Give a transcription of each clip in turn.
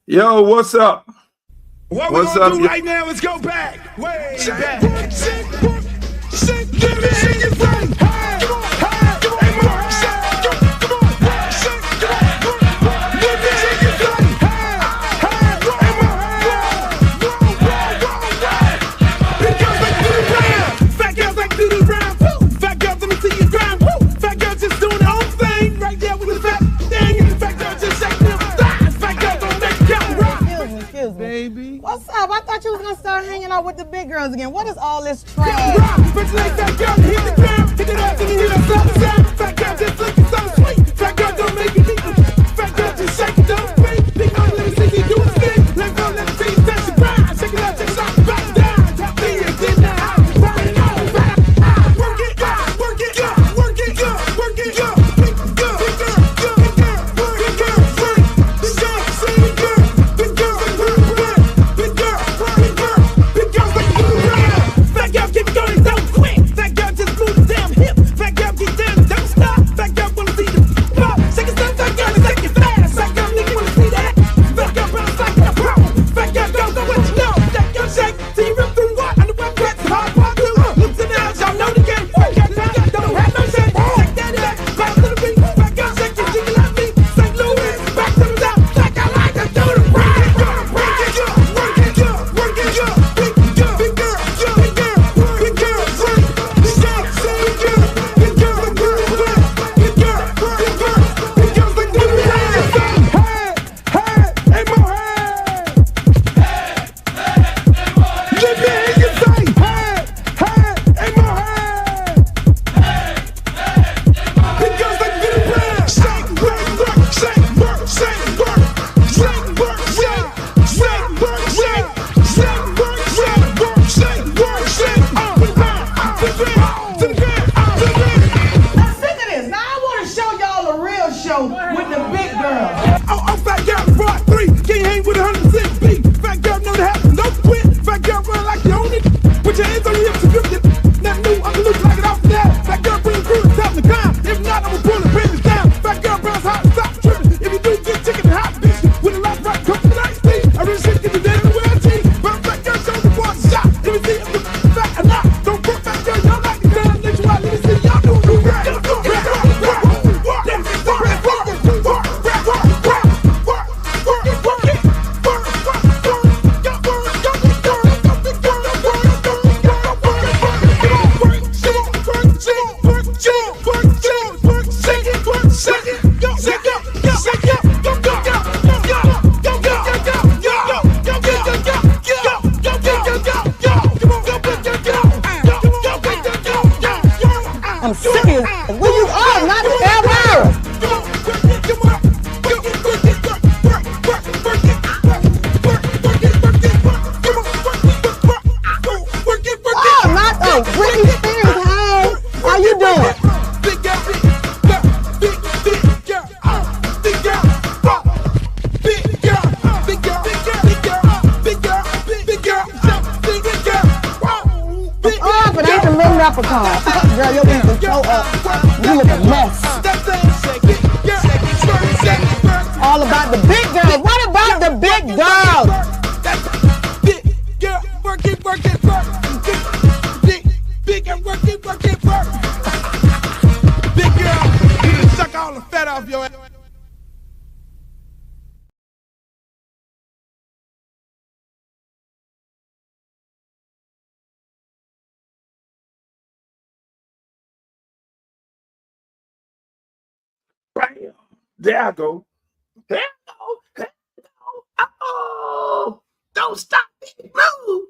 Yo, what's up? What we're gonna do right now is go back, way back. Give me your friend. Fat girls like to do the round. Fat girls, let me see you grind. Fat girls just doing their own thing right there with the fat thing. Fat girls just shaking them thighs. Fat girls don't make it count. Excuse me. Baby. What's up? I thought you was gonna start hanging out with the big girls again. What is all this trash? Fat girl, hit the ground, hit it up, and you know something. Fat girl just looking so sweet. Fat girl don't make it equal. Fat girl just shake it, don't speak. Big girl, let me see you do a thing. Let go, let me see you touch the ground. Shake it up, shake it up, back down. Drop me and get down. Work it out, work it out, work it out, work it out, work it out. Big girl, big girl, big girl, big girl, big girl, big girl, big girl, big girl, big girl, big girl, like you around. Fat girl keep going, don't quit. Fat girl just move the damn hip. Fat girl get down, don't stop. Fat girl wanna see the pop. Shake it up, fat girl, shake it fast. Fat girl nigga wanna see that. Fat girl bounce like a pro. Fat girl don't know what you know. Fat girl shake till you rip through what? On the web press, hard part two. Looks in the house, y'all know the game. Fat girl don't have no shame. Shake that back, back to the beat. Fat girl shake it, jiggle at me. St. Louis, back to the top. Like I like to do the ride. Work it up, work it up, work it up. Big girl, big girl, big girl, big girl, big girl, big girl, big girl, big girl, big girl, big girl, big girl, big girls like do the ride. Hey, hey, more hey. Let me hear you say, hey, hey, more hey. Big girls like do the ride. Shake, work, work, shake, work, shake, work, shake, work, shake, shake, work, shake, shake, work, shake, work, shake, work, shake. To the ground, to the ground, to the ground, to the ground. I'm sick of this. Now I want to show y'all a real show with the big girls. Oh, fat girl, part 3. Can't hang with 100% beat. Fat girl, know the happen, no quit. Fat girl, run like you own it. Put your hands on your hips and grip it. Not new, Uncle Lke, like it off the that. Fat girl, bring the crew to top the climb. If not, I'ma pull the business down. Fat girl, bounce hot, stop tripping. If you do, get chicken and hot bitch. With a lot right, come to the night speed. I really shit, get the dead in the way cheese. But fat girl, show the boy a shot. Let me see if the fat or not. Don't put fat girl, y'all like the damn nature. Let me see y'all do the rap. I'm sick of it. Where you are, not ever. Oh, not oh, Britney Spears. Hey, how you doing? Oh, but ain't the little leprechaun. Girl, your knees are so up. You look a mess. All about the big girls. What about the big girls? Big girl, work it, work it, work. Big girl, work it, work it, work. Big girl, you done suck all the fat off your ass. Bam. There I go. Hello, hello. Oh, don't stop me. Move.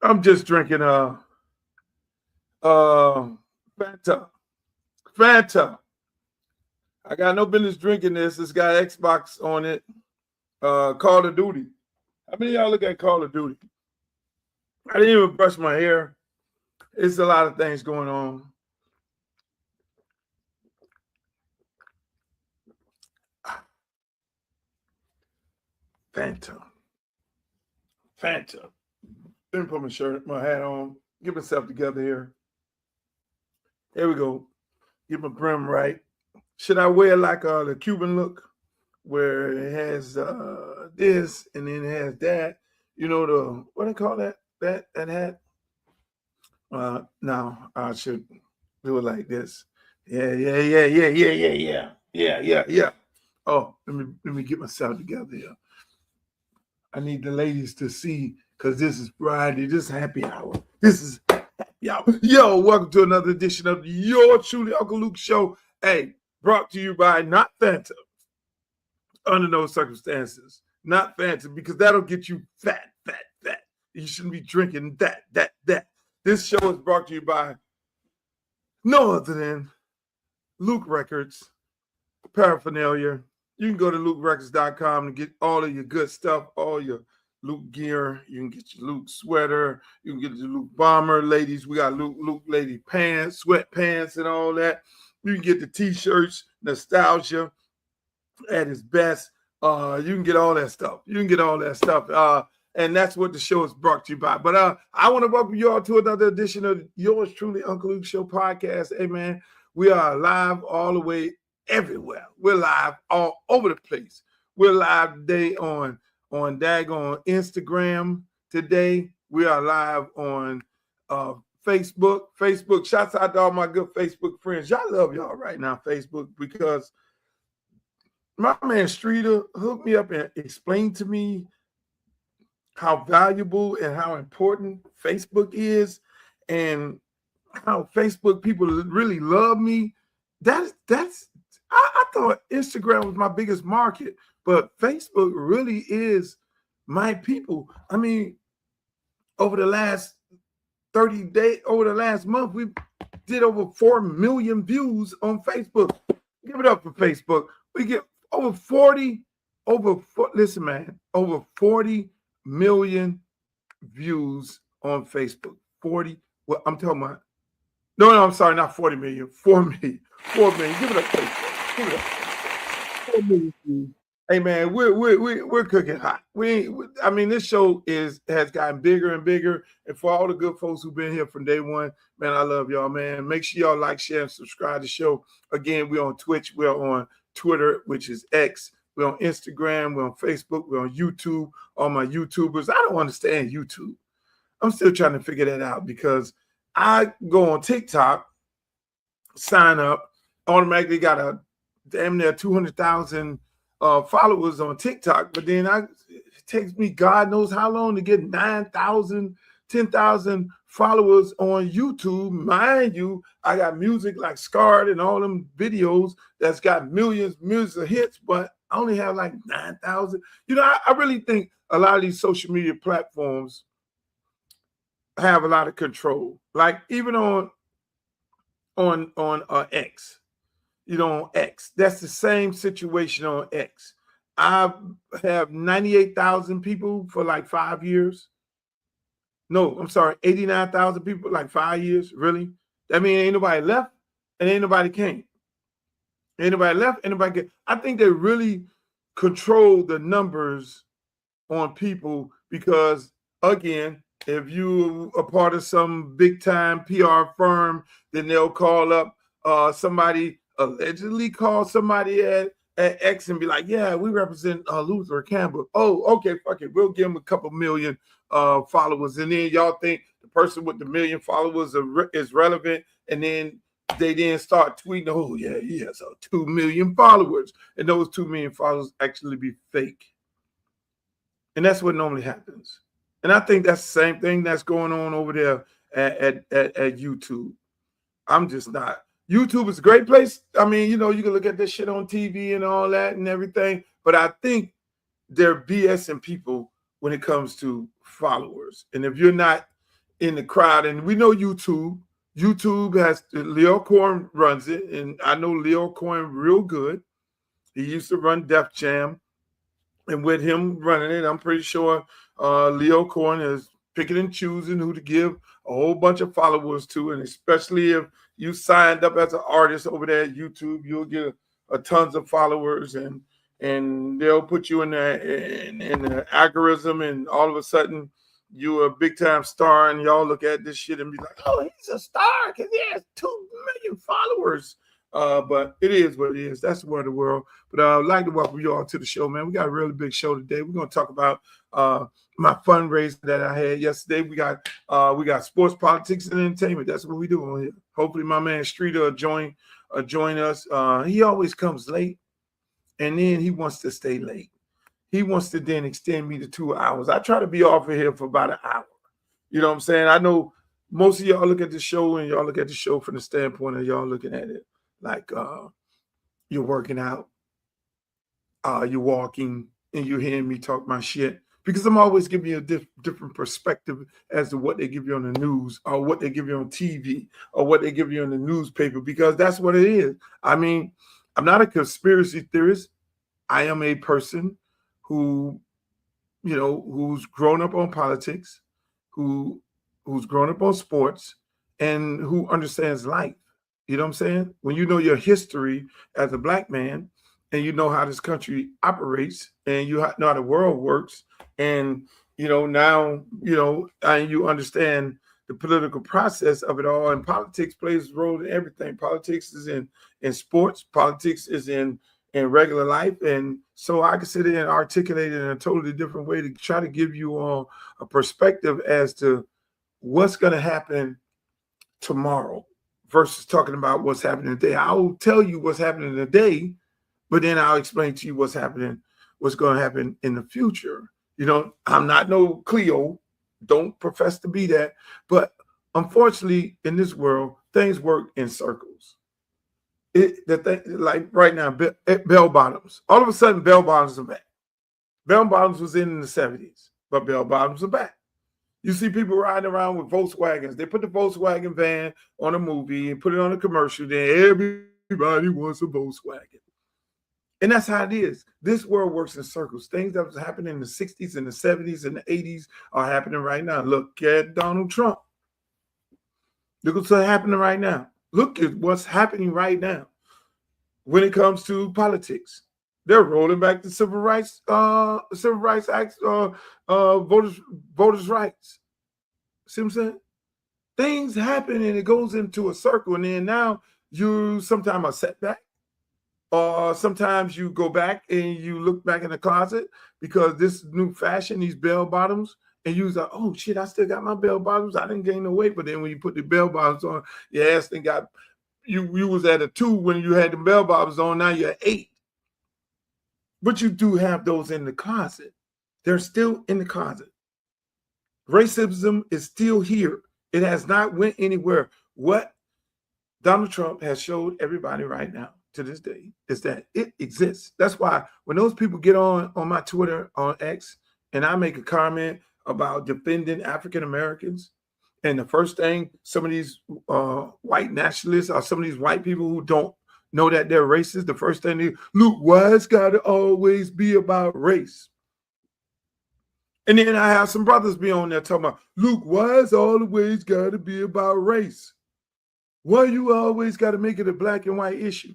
I'm just drinking Fanta. I got no business drinking this. It's got Xbox on it. Call of Duty. How many of y'all look at Call of Duty? I didn't even brush my hair. It's a lot of things going on. Fanta. Let me put my hat on. Get myself together here. There we go. Get my brim right. Should I wear like the Cuban look, where it has this and then it has that? You know, the what do they call that hat? No, I should do it like this. Yeah. Oh, let me get myself together here. I need the ladies to see, because this is Friday. This is happy hour. This is happy hour. Yo, welcome to another edition of your truly Uncle Lke Show. Hey, brought to you by not Fanta. Under no circumstances. Not Fanta, because that'll get you fat. You shouldn't be drinking that. This show is brought to you by no other than Luke Records, paraphernalia. You can go to LukeRecords.com and get all of your good stuff, all your Luke gear. You can get your Luke sweater. You can get your Luke bomber. Ladies, we got Luke lady pants, sweatpants and all that. You can get the T-shirts, nostalgia at its best. You can get all that stuff. And that's what the show is brought to you by. But I want to welcome you all to another edition of yours truly, Uncle Lke Show podcast. Hey, man, we are live all the way everywhere. We're live all over the place. We're live today on daggone Instagram today. We are live on Facebook. Shouts out to all my good Facebook friends. Y'all love y'all right now, Facebook, because my man Streeter hooked me up and explained to me how valuable and how important Facebook is, and how Facebook people really love me. I thought Instagram was my biggest market, but Facebook really is my people. I mean, over the last 30 days, over the last month, we did over 4 million views on Facebook. Give it up for Facebook. We get over 40 million views on Facebook. 40. Well, I'm talking about. No, I'm sorry, not 40 million. 4 million. 4 million. Give it up, Facebook. Give it up. 4 million views. Hey man, we're cooking hot. This show has gotten bigger and bigger. And for all the good folks who've been here from day one, man, I love y'all, man. Make sure y'all like, share, and subscribe to the show. Again, we're on Twitch, we're on Twitter, which is X. We're on Instagram, we're on Facebook, we're on YouTube. All my YouTubers, I don't understand YouTube. I'm still trying to figure that out, because I go on TikTok, sign up, automatically got a damn near 200,000 followers on TikTok, but then it takes me God knows how long to get 9,000, 10,000 followers on YouTube. Mind you, I got music like Scarred and all them videos that's got millions of hits, but I only have like 9,000. You know, I really think a lot of these social media platforms have a lot of control. Like even on X, you know, on X, that's the same situation on X. I have 98,000 people for like 5 years. No, I'm sorry, 89,000 people like 5 years. Really? That means ain't nobody left and ain't nobody came. Ain't nobody left, ain't nobody came. I think they really control the numbers on people, because again, if you are part of some big time PR firm, then they'll call up somebody, allegedly call somebody at X and be like, yeah, we represent Luther Campbell. Oh, okay, fuck it. We'll give him a couple million followers. And then y'all think the person with the million followers is relevant. And then they then start tweeting, oh, yeah, he has 2 million followers. And those 2 million followers actually be fake. And that's what normally happens. And I think that's the same thing that's going on over there at YouTube. I'm just not. YouTube is a great place. I mean, you know, you can look at this shit on TV and all that and everything. But I think they're BSing people when it comes to followers. And if you're not in the crowd, and we know YouTube has, Leo Cohen runs it. And I know Leo Cohen real good. He used to run Def Jam. And with him running it, I'm pretty sure Leo Cohen is picking and choosing who to give a whole bunch of followers to. And especially if you signed up as an artist over there at YouTube, you'll get a tons of followers, and they'll put you in the algorithm, and all of a sudden you're a big time star, and y'all look at this shit and be like, oh, he's a star because he has 2 million followers. But it is what it is. That's the word of the world. But I'd like to welcome you all to the show, man. We got a really big show today. We're going to talk about my fundraiser that I had yesterday. We got sports, politics, and entertainment. That's what we do on here. Hopefully, my man Streeter will join us. He always comes late, and then he wants to stay late. He wants to then extend me to 2 hours. I try to be off of here for about an hour. You know what I'm saying? I know most of y'all look at the show, and y'all look at the show from the standpoint of y'all looking at it like you're working out, you're walking, and you're hearing me talk my shit. Because I'm always giving you a different perspective as to what they give you on the news, or what they give you on TV, or what they give you in the newspaper, because that's what it is. I mean, I'm not a conspiracy theorist. I am a person who, you know, who's grown up on politics, who's grown up on sports, and who understands life. You know what I'm saying? When you know your history as a black man, and you know how this country operates, and you know how the world works, and you know now, you know, and you understand the political process of it all, and politics plays a role in everything. Politics is in sports, politics is in regular life, and so I can sit there and articulate it in a totally different way to try to give you all a perspective as to what's going to happen tomorrow versus talking about what's happening today. I will tell you what's happening today, but then I'll explain to you what's going to happen in the future. You know, I'm not no Cleo, don't profess to be that, but unfortunately in this world, things work in circles. Like right now, bell bottoms. All of a sudden, bell bottoms are back. Bell bottoms was in the 70s, but bell bottoms are back. You see people riding around with Volkswagens. They put the Volkswagen van on a movie and put it on a commercial. Then everybody wants a Volkswagen. And that's how it is. This world works in circles. Things that was happening in the 60s and the 70s and the 80s are happening right now. Look at Donald Trump. Look what's happening right now. Look at what's happening right now when it comes to politics. They're rolling back the Civil Rights Act, voters' rights. See what I'm saying? Things happen and it goes into a circle, and then now you sometimes are set back, or sometimes you go back and you look back in the closet because this new fashion, these bell bottoms, and you was like, oh shit, I still got my bell bottoms. I didn't gain no weight, but then when you put the bell bottoms on, your ass then got you was at a 2 when you had the bell bottoms on. Now you're 8. But you do have those in the closet. They're still in the closet. Racism is still here. It has not went anywhere. What Donald Trump has showed everybody right now to this day is that it exists. That's why when those people get on my Twitter, on X, and I make a comment about defending African Americans, and the first thing some of these white nationalists or some of these white people who don't know that they're racist, the first thing they, Luke, why it's got to always be about race? And then I have some brothers be on there talking about, Luke, why it's always got to be about race? Why you always got to make it a black and white issue?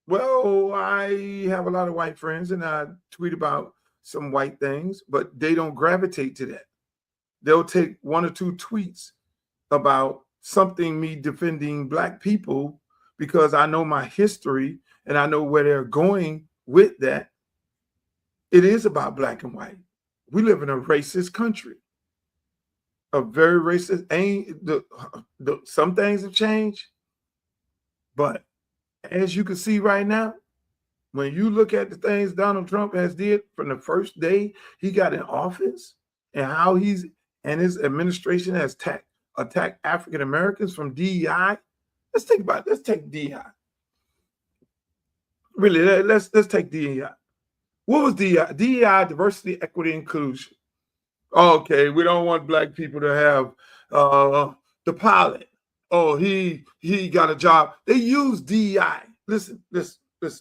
Well, I have a lot of white friends, and I tweet about some white things, but they don't gravitate to that. They'll take 1 or 2 tweets about something, me defending black people, because I know my history and I know where they're going with that. It is about black and white. We live in a racist country, a very racist. Some things have changed, but as you can see right now, when you look at the things Donald Trump has did from the first day he got in office, and how his administration has attacked African Americans from DEI. Let's think about it. Let's take DEI. Really, let's take DEI. What was DEI? DEI, diversity, equity, inclusion. Okay, we don't want black people to have the pilot. Oh, he got a job. They use DEI. Listen.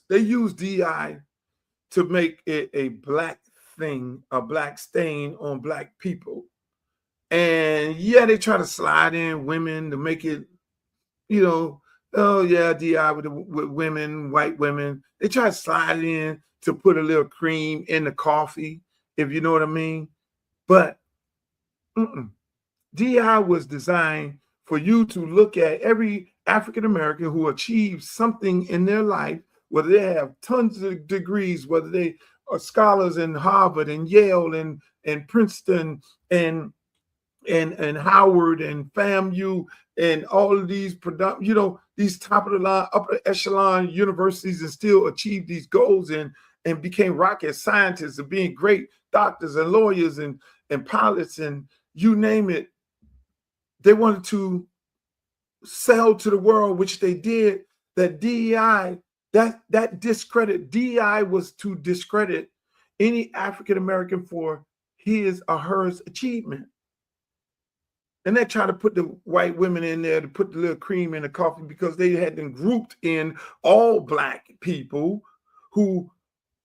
They use DEI to make it a black thing, a black stain on black people. And yeah, they try to slide in women to make it, you know, oh yeah, DI with women, white women. They try to slide in to put a little cream in the coffee, if you know what I mean. But DI was designed for you to look at every African American who achieved something in their life, whether they have tons of degrees, whether they are scholars in Harvard and Yale and Princeton and Howard and FAMU and all of these, these top of the line, upper echelon universities, and still achieve these goals and became rocket scientists and being great doctors and lawyers and pilots and you name it. They wanted to sell to the world, which they did, that DEI, that discredit, DEI was to discredit any African American for his or her achievement. And they try to put the white women in there to put the little cream in the coffee because they had them grouped in all Black people who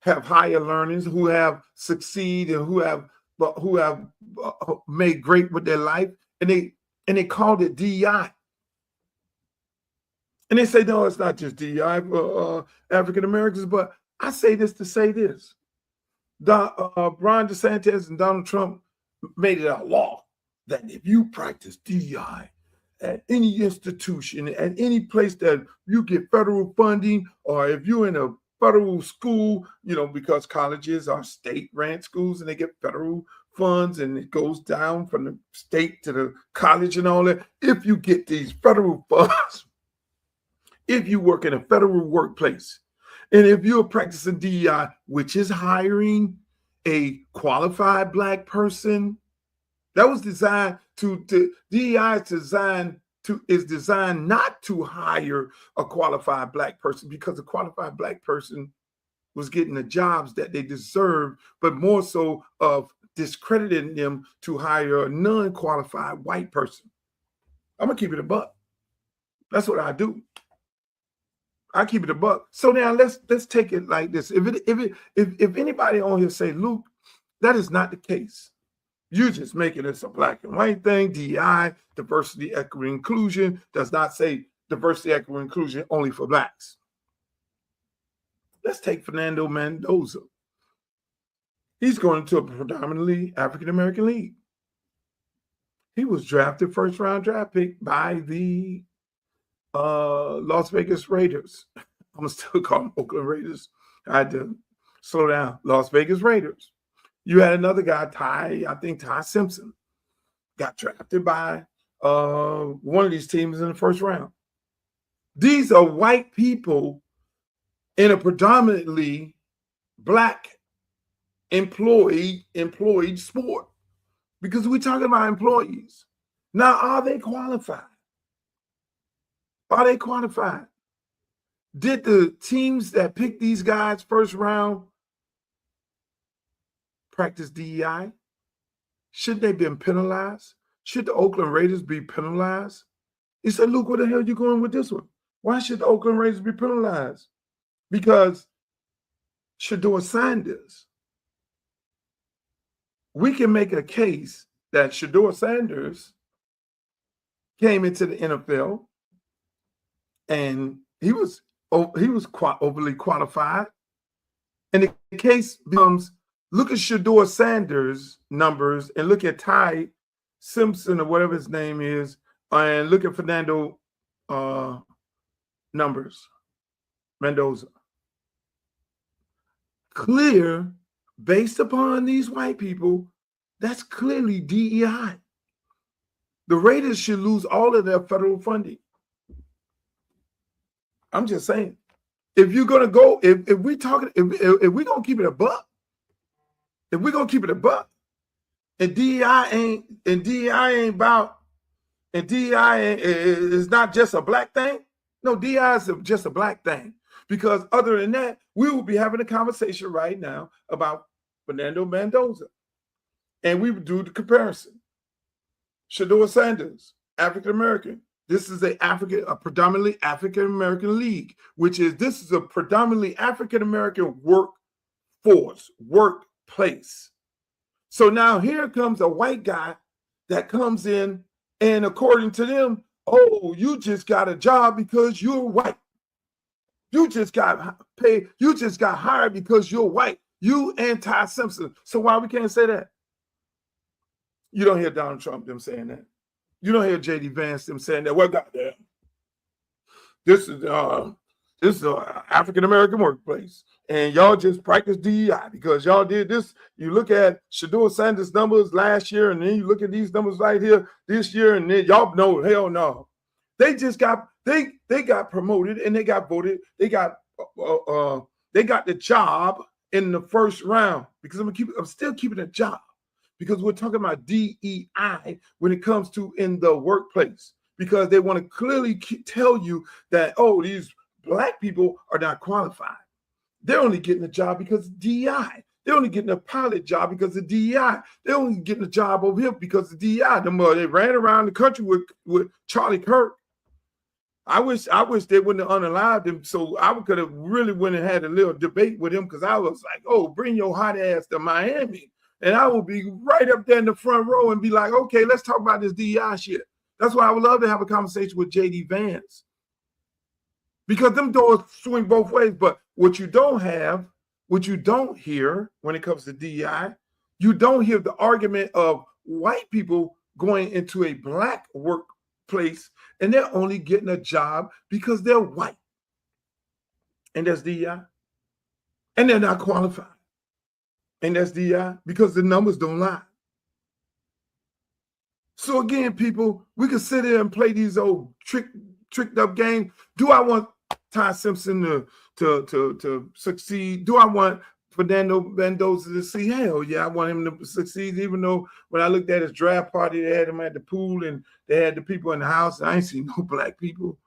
have higher learnings, who have succeeded, and who have made great with their life, and they called it DEI. And they say, no, it's not just DEI for African Americans, but I say this to say this. Ron DeSantis and Donald Trump made it a law that if you practice DEI at any institution, at any place that you get federal funding, or if you're in a federal school, because colleges are state-ran schools and they get federal funds and it goes down from the state to the college and all that. If you get these federal funds, if you work in a federal workplace, and if you're practicing DEI, which is hiring a qualified Black person, that was designed DEI is designed not to hire a qualified Black person, because a qualified Black person was getting the jobs that they deserved, but more so of discrediting them to hire a non-qualified white person. I'm gonna keep it a buck. That's what I do. I keep it a buck. So now let's take it like this. If anybody on here say, Luke, that is not the case. You're just making this a black and white thing. DEI, diversity, equity, inclusion, does not say diversity, equity, inclusion only for Blacks. Let's take Fernando Mendoza. He's going to a predominantly African-American league. He was drafted first-round draft pick by the Las Vegas Raiders. I'm going to still call them Oakland Raiders. I had to slow down. Las Vegas Raiders. You had another guy, Ty Simpson, got drafted by one of these teams in the first round. These are white people in a predominantly Black employed sport, because we're talking about employees. Now, are they qualified? Are they qualified? Did the teams that picked these guys first round practice DEI? Should they been penalized? Should the Oakland Raiders be penalized? He said, Luke, where the hell are you going with this one? Why should the Oakland Raiders be penalized? Because Shedeur Sanders, we can make a case that Shedeur Sanders came into the NFL and he was overly qualified. And the case becomes, look at Shedeur Sanders' numbers and look at Ty Simpson or whatever his name is, and look at Fernando numbers, Mendoza. Clear, based upon these white people, that's clearly DEI. The Raiders should lose all of their federal funding. I'm just saying, if you're gonna go, if we're gonna keep it a buck, if we're gonna keep it a buck, and DEI ain't about, and DEI is not just a Black thing. No, DEI is just a Black thing. Because other than that, we will be having a conversation right now about Fernando Mendoza. And we would do the comparison. Shedeur Sanders, African-American. This is a predominantly African-American league, this is a predominantly African-American workplace. So now here comes a white guy that comes in, and according to them, oh, you just got a job because you're white. You just got paid. You just got hired because you're white. You and Ty Simpson. So why we can't say that? You don't hear Donald Trump them saying that. You don't hear J.D. Vance them saying that. Well, goddamn. this is an African American workplace, and y'all just practice DEI because y'all did this. You look at Shador Sanders' numbers last year, and then you look at these numbers right here this year, and then y'all know, hell no, they just got they got promoted and they got voted. They got the job in the first round because I'm still keeping a job because we're talking about DEI when it comes to in the workplace because they want to clearly tell you that, oh, these Black people are not qualified. They're only getting a job because of DEI. They're only getting a pilot job because of DEI. They're only getting a job over here because of DEI. They ran around the country with Charlie Kirk. I wish they wouldn't have unalived him, so I could have really went and had a little debate with him because I was like, oh, bring your hot ass to Miami. And I would be right up there in the front row and be like, okay, let's talk about this DEI shit. That's why I would love to have a conversation with J.D. Vance. Because them doors swing both ways. But what you don't hear when it comes to DEI, you don't hear the argument of white people going into a Black workplace and they're only getting a job because they're white. And that's DEI. And they're not qualified. And that's DEI because the numbers don't lie. So again, people, we can sit here and play these old tricked up games. Do I want Ty Simpson to succeed? Do I want Fernando Mendoza to see? Hell yeah, I want him to succeed, even though when I looked at his draft party, they had him at the pool and they had the people in the house. I ain't seen no Black people.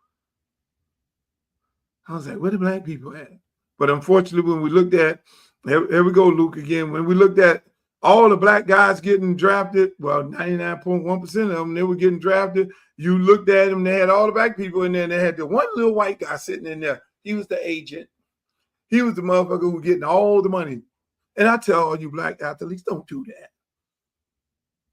I was like, where the Black people at? But unfortunately, when we looked at, here we go, Luke, again. When we looked at all the Black guys getting drafted, well, 99.1% of them, they were getting drafted. You looked at them, they had all the Black people in there, and they had the one little white guy sitting in there. He was the agent. He was the motherfucker who was getting all the money. And I tell all you Black athletes, don't do that.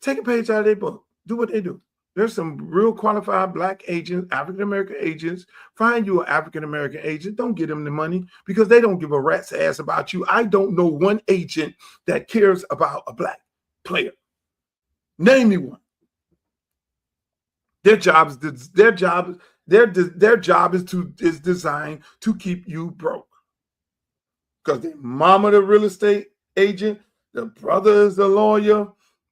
Take a page out of their book. Do what they do. There's some real qualified Black agents, African-American agents. Find you an African-American agent. Don't get them the money because they don't give a rat's ass about you. I don't know one agent that cares about a Black player. Name me one. Their job is designed to keep you broke. Because the mama the real estate agent, the brother is the lawyer,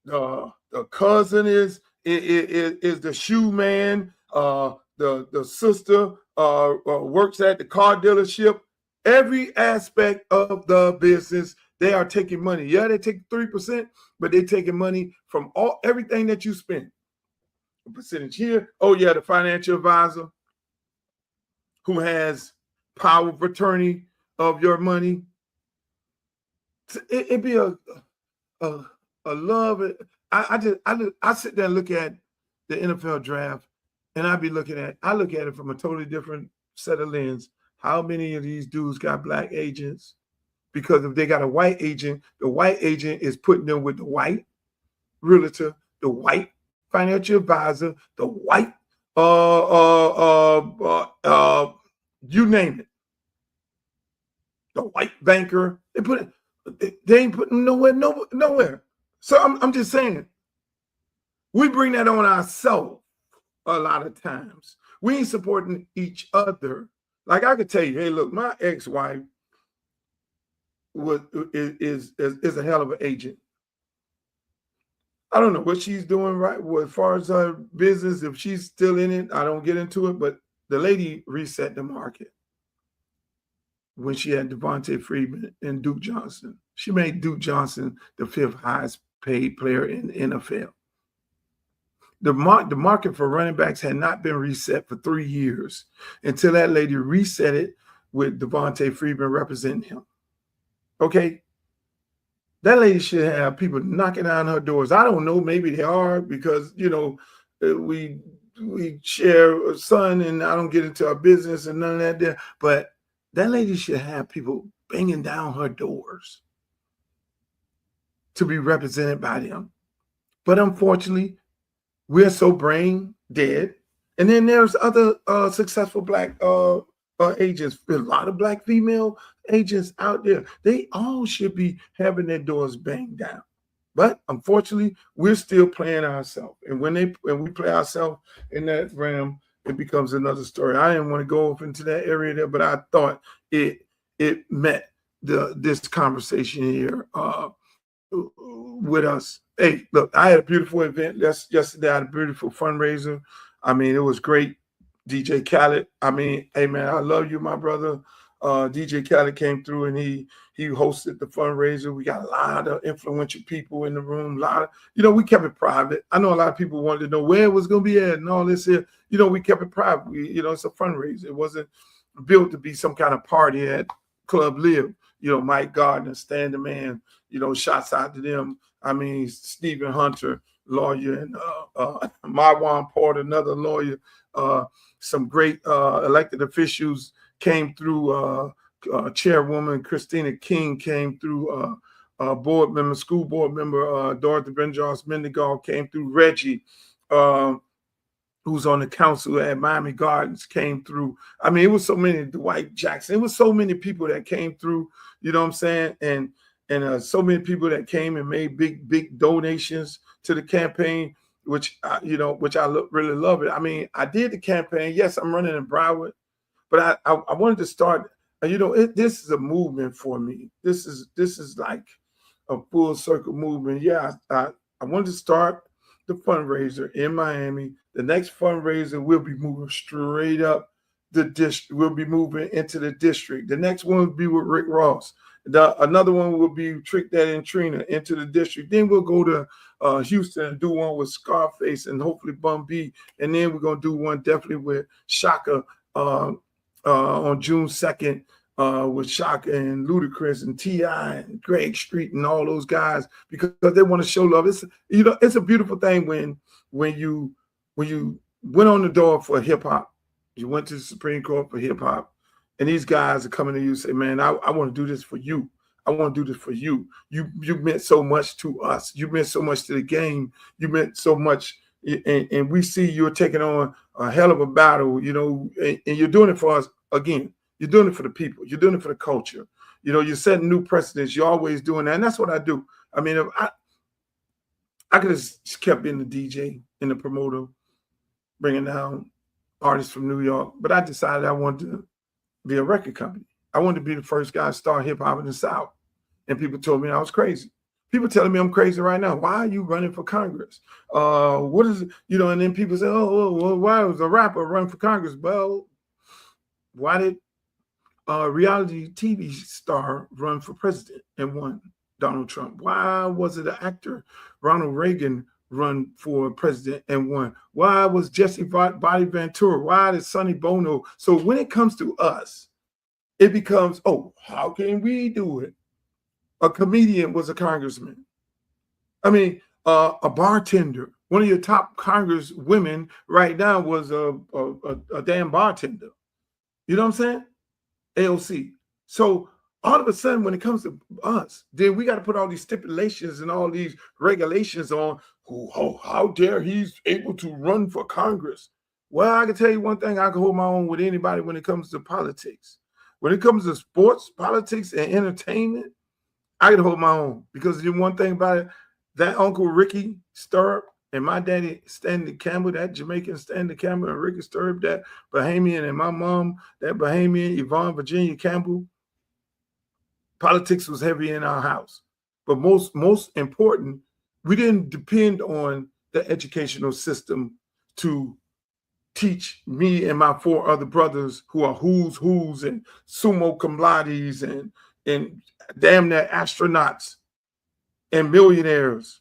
the cousin is the shoe man, the sister works at the car dealership. Every aspect of the business, they are taking money. Yeah, they take 3%, but they're taking money from everything that you spend. A percentage here. Oh yeah, the financial advisor who has power of attorney of your money. It'd be a love. I sit there and look at the NFL draft, and I look at it from a totally different set of lens. How many of these dudes got Black agents? Because if they got a white agent, the white agent is putting them with the white realtor, the white financial advisor, the white you name it, the white banker. They ain't putting nowhere. So I'm just saying, we bring that on ourselves a lot of times. We ain't supporting each other. Like I could tell you, hey, look, my ex-wife is a hell of an agent. I don't know what she's doing right as far as her business. If she's still in it, I don't get into it. But the lady reset the market when she had Devontae Freeman and Duke Johnson. She made Duke Johnson the 5th highest paid player in the NFL. The market for running backs had not been reset for 3 years until that lady reset it with Devontae Freeman representing him. Okay? That lady should have people knocking on her doors. I don't know. Maybe they are because, we share a son and I don't get into our business and none of that there. But that lady should have people banging down her doors to be represented by them. But unfortunately, we're so brain dead. And then there's other successful Black agents. There's a lot of Black female agents out there. They all should be having their doors banged down. But unfortunately, we're still playing ourselves. And when we play ourselves in that realm, it becomes another story. I didn't want to go off into that area there, but I thought it met this conversation here with us. Hey, look, I had a beautiful event yesterday. I had a beautiful fundraiser. I mean, it was great. DJ Khaled. I mean, hey man, I love you, my brother. DJ Khaled came through and he hosted the fundraiser. We got a lot of influential people in the room. A lot of, we kept it private. I know a lot of people wanted to know where it was going to be at and all this here. We kept it private. It's a fundraiser. It wasn't built to be some kind of party at Club Live. Mike Gardner, Stan the Man, shouts out to them. I mean, Stephen Hunter, lawyer, and Marwan Porter, another lawyer. Some great elected officials came through. Chairwoman Christina King came through. Board member, school board member Dorothy Benjos Mendigal came through. Reggie, who's on the council at Miami Gardens, came through. I mean, it was so many. Dwight Jackson. It was so many people that came through. You know what I'm saying? And so many people that came and made big donations to the campaign, which I really love it. I mean, I did the campaign. Yes, I'm running in Broward, but I wanted to start. This is a movement for me. This is like a full circle movement. Yeah, I wanted to start the fundraiser in Miami. The next fundraiser will be moving straight up the district. We'll be moving into the district. The next one will be with Rick Ross. Another one will be Trick Daddy and Trina into the district. Then we'll go to Houston and do one with Scarface and hopefully Bun B. And then we're going to do one definitely with Shaka on June 2nd with Shaka and Ludacris and T.I. and Greg Street and all those guys, because they want to show love. It's a beautiful thing when you went on the door for hip hop. You went to the Supreme Court for hip hop, and these guys are coming to you and say, man, I want to do this for you. I want to do this for you. You meant so much to us. You meant so much to the game. You meant so much, and we see you're taking on a hell of a battle, and you're doing it for us again. You're doing it for the people. You're doing it for the culture. You're setting new precedents. You're always doing that, and that's what I do. I mean, if I could have just kept being the DJ and the promoter, bringing down artists from New York, but I decided I wanted to be a record company. I wanted to be the first guy to start hip hop in the South. And people told me I was crazy. People telling me I'm crazy right now. Why are you running for Congress? What is it? And then people say, well, why was a rapper run for Congress? Well, why did a reality TV star run for president and won? Donald Trump. Why was it an actor, Ronald Reagan, run for president and won? Why was Jesse Body Ventura? Why did Sonny Bono? So when it comes to us, it becomes, how can we do it? A comedian was a congressman. I mean, a bartender. One of your top Congress women right now was a damn bartender. You know what I'm saying? AOC. So all of a sudden, when it comes to us, then we got to put all these stipulations and all these regulations on how dare he's able to run for Congress. Well, I can tell you one thing, I can hold my own with anybody when it comes to politics. When it comes to sports, politics, and entertainment, I can hold my own, because the one thing about it, that Uncle Ricky Stirrup and my daddy Stanley Campbell, that Jamaican Stanley Campbell and Ricky Stirrup, that Bahamian, and my mom, that Bahamian Yvonne Virginia Campbell, politics was heavy in our house. But most important, we didn't depend on the educational system to teach me and my 4 other brothers who are who's and summa cum laudes and damn near astronauts and millionaires.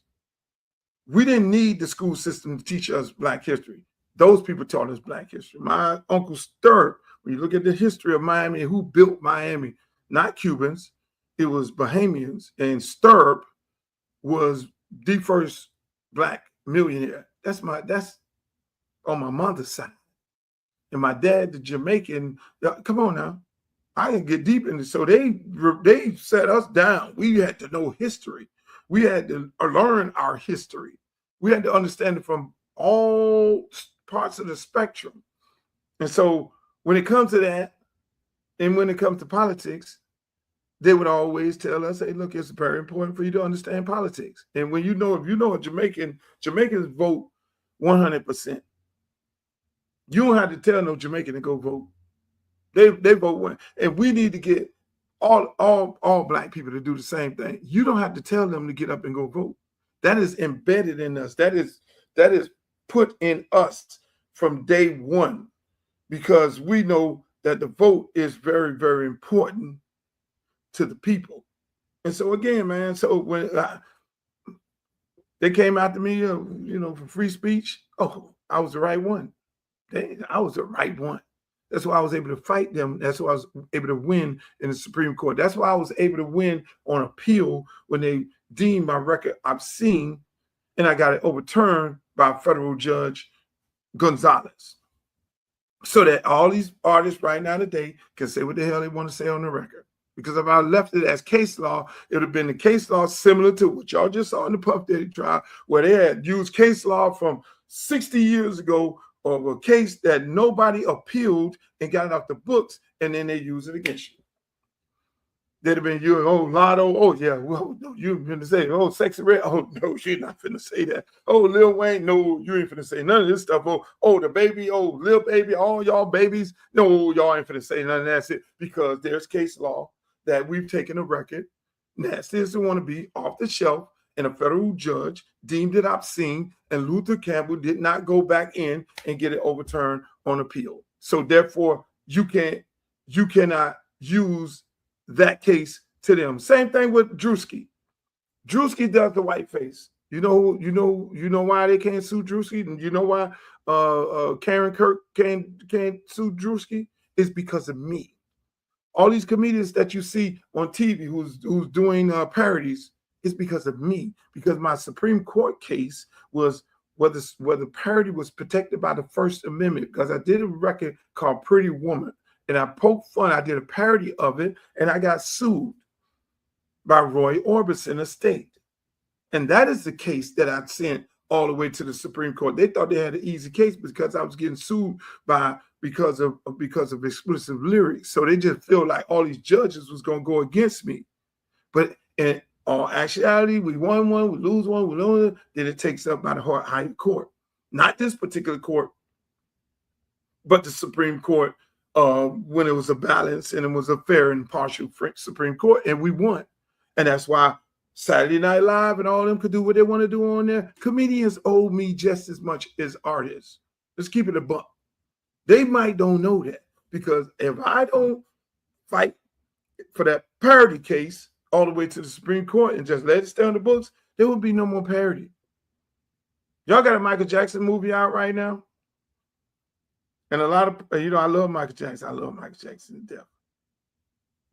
We didn't need the school system to teach us Black history. Those people taught us Black history. My Uncle Stirrup, when you look at the history of Miami, who built Miami, not Cubans, it was Bahamians, and Stirrup was the first Black millionaire. That's on my mother's side. And my dad, the Jamaican, come on now. I can get deep into it. So they set us down. We had to know history. We had to learn our history. We had to understand it from all parts of the spectrum. And so when it comes to that, and when it comes to politics, they would always tell us, hey, look, it's very important for you to understand politics. And when if you know a Jamaicans vote 100%. You don't have to tell no Jamaican to go vote. They vote one. And we need to get all black people to do the same thing. You don't have to tell them to get up and go vote. That is embedded in us. That is put in us from day one, because we know that the vote is very, very important to the people. And so again, man, so when they came after me, for free speech, I was the right one. I was the right one. That's why I was able to fight them. That's why I was able to win in the Supreme Court. That's why I was able to win on appeal when they deemed my record obscene, and I got it overturned by federal judge Gonzalez. So that all these artists right now today can say what the hell they want to say on the record. Because if I left it as case law, it would have been the case law similar to what y'all just saw in the Puff Daddy trial, where they had used case law from 60 years ago of a case that nobody appealed and got it off the books, and then they use it against you. They'd have been you, Lotto, yeah, well, no, you ain't finna say, Sexy Red, no, she's not finna say that. Lil Wayne, no, you ain't finna say none of this stuff. The baby, Lil Baby, all y'all babies, no, y'all ain't finna say none of that shit, because there's case law that we've taken a record, nasty as they want to be, off the shelf, and a federal judge deemed it obscene, and Luther Campbell did not go back in and get it overturned on appeal. So therefore, you cannot use that case to them. Same thing with Drewski. Drewski does the whiteface. You know why they can't sue Drewski, and you know why Karen Kirk can't sue Drewski? It's because of me. All these comedians that you see on TV who's doing parodies, it's because of me, because my Supreme Court case was whether parody was protected by the First Amendment, because I did a record called Pretty Woman, and I poked fun. I did a parody of it, and I got sued by Roy Orbison estate. And that is the case that I sent all the way to the Supreme Court. They thought they had an easy case because I was getting sued because of explicit lyrics. So they just feel like all these judges was going to go against me. But in all actuality, we won one, we lose one, we lose one, then it takes up by the higher court. Not this particular court, but the Supreme Court, when it was a balance and it was a fair and impartial Supreme Court, and we won. And that's why Saturday Night Live and all of them could do what they want to do on there. Comedians owe me just as much as artists. Let's keep it a buck. They might don't know that, because if I don't fight for that parody case all the way to the Supreme Court and just let it stay on the books, there will be no more parody. Y'all got a Michael Jackson movie out right now. And a lot of, I love Michael Jackson. I love Michael Jackson to death.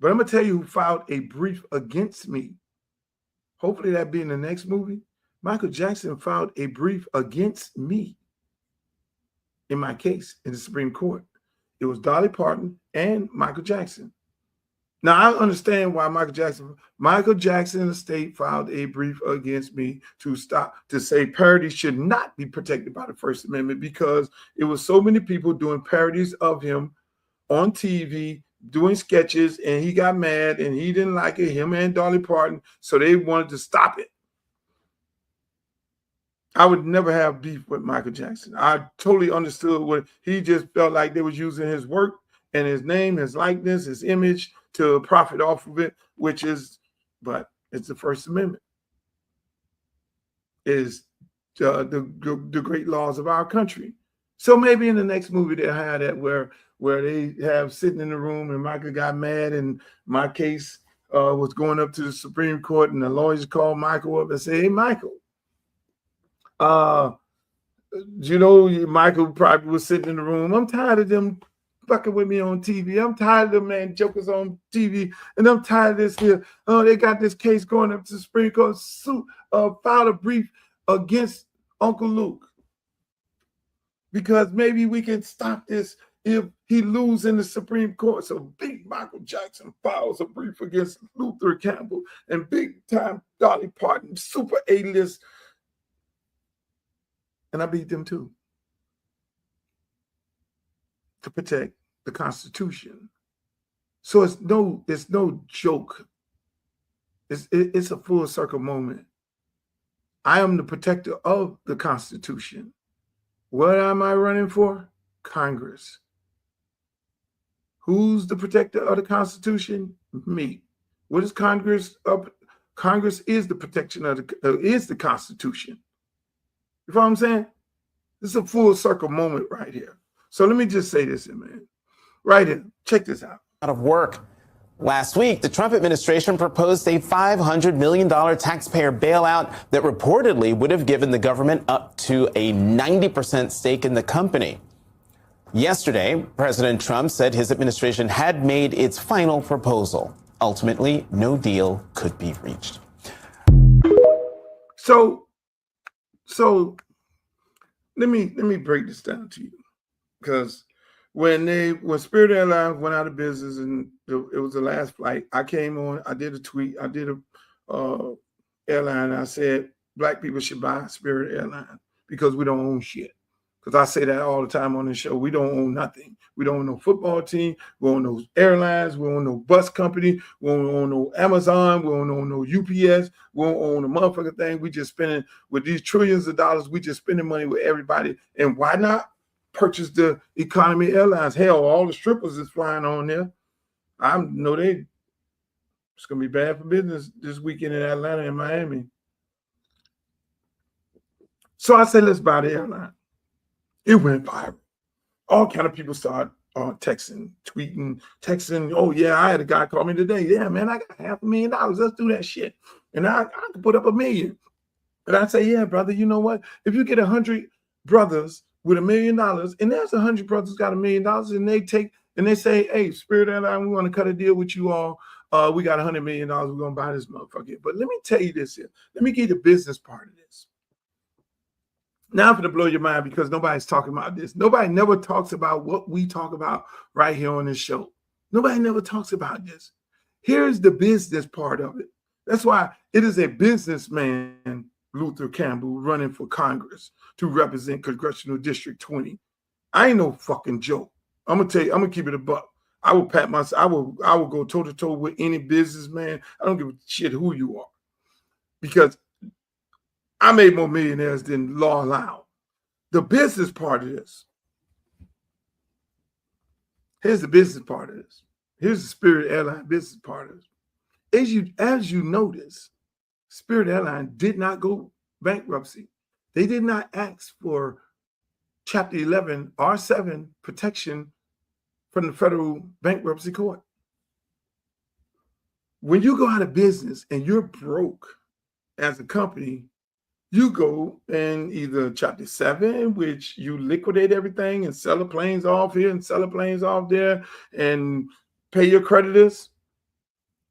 But I'm going to tell you who filed a brief against me. Hopefully that be in the next movie. Michael Jackson filed a brief against me in my case in the Supreme Court. It was Dolly Parton and Michael Jackson. Now, I understand why Michael Jackson estate filed a brief against me to say parody should not be protected by the First Amendment, because it was so many people doing parodies of him on TV, doing sketches, and he got mad and he didn't like it, him and Dolly Parton, so they wanted to stop it. I would never have beef with Michael Jackson. I totally understood what he just felt like they was using his work and his name, his likeness, his image to profit off of it, but it's the First Amendment. Is the great laws of our country. So maybe in the next movie they'll have that where they have sitting in the room and Michael got mad and my case was going up to the Supreme Court, and the lawyers called Michael up and say, "Hey, Michael, Michael probably was sitting in the room. I'm tired of them fucking with me on TV. I'm tired of them man jokers on TV, and I'm tired of this here. They got this case going up to the Supreme Court. Filed a brief against Uncle Lke, because maybe we can stop this if he loses in the Supreme Court." So big Michael Jackson files a brief against Luther Campbell, and big time Dolly Parton, super A-list, and I beat them too, to protect the Constitution. So it's no joke. It's a full circle moment. I am the protector of the Constitution. What am I running for? Congress. Who's the protector of the Constitution? Me. What is Congress? Congress is the protection of is the Constitution. You know what I'm saying? This is a full circle moment right here. So let me just say this, man. Right here. Check this out. Out of work. Last week, the Trump administration proposed a $500 million taxpayer bailout that reportedly would have given the government up to a 90% stake in the company. Yesterday, President Trump said his administration had made its final proposal. Ultimately, no deal could be reached. So let me break this down to you, because when Spirit Airlines went out of business and it was the last flight, I came on, I did a tweet, I did a airline. I said black people should buy Spirit Airlines because we don't own shit. Because I say that all the time on this show. We don't own nothing. We don't own no football team. We don't own no airlines. We don't own no bus company. We don't own no Amazon. We don't own no UPS. We don't own a motherfucking thing. We just spending with these trillions of dollars. We just spending money with everybody. And why not purchase the economy airlines? Hell, all the strippers is flying on there. I know it's gonna be bad for business this weekend in Atlanta and Miami. So I said, let's buy the airline. It went viral. All kind of people started texting, tweeting, texting. Oh yeah, I had a guy call me today. Yeah, man, I got $500,000. Let's do that shit. And I could put up $1 million. And I say, yeah, brother, you know what? If you get 100 brothers with $1 million, and there's 100 brothers got $1 million, and they say, hey, Spirit Airline, we want to cut a deal with you all. We got $100 million. We're gonna buy this motherfucker. But let me tell you this here. Let me give you the business part of this. Now I'm going to blow your mind because nobody's talking about this. Nobody never talks about what we talk about right here on this show. Nobody never talks about this. Here's the business part of it. That's why it is a businessman, Luther Campbell, running for Congress to represent Congressional District 20. I ain't no fucking joke. I'm going to tell you, I'm going to keep it a buck. I will pat myself. I will go toe to toe with any businessman. I don't give a shit who you are, because I made more millionaires than law allowed. The business part of this. Here's the business part of this. Here's the Spirit Airline business part of this. As you notice, Spirit Airline did not go bankruptcy. They did not ask for Chapter 11 R7 protection from the federal bankruptcy court. When you go out of business and you're broke as a company, you go and either Chapter 7, which you liquidate everything and sell the planes off here and sell the planes off there and pay your creditors.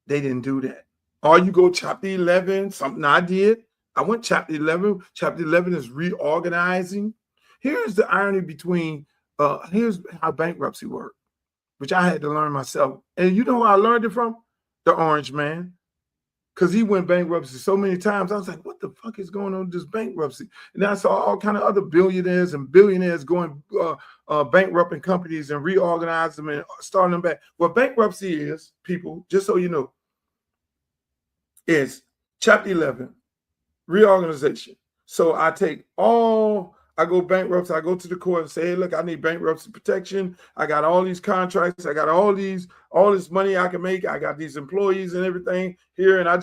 They didn't do that. Or you go Chapter 11, something I did. I went Chapter 11. Chapter 11 is reorganizing. Here's the irony between, here's how bankruptcy works, which I had to learn myself. And you know who I learned it from? The Orange Man. Because he went bankruptcy so many times. I was like, what the fuck is going on with this bankruptcy? And then I saw all kind of other billionaires and billionaires going bankrupt in companies and reorganize them and starting them back. What bankruptcy is, people, just so you know, is Chapter 11, reorganization. So I go bankrupt. I go to the court and say, hey, look, I need bankruptcy protection. I got all these contracts. I got all this money I can make. I got these employees and everything here. And I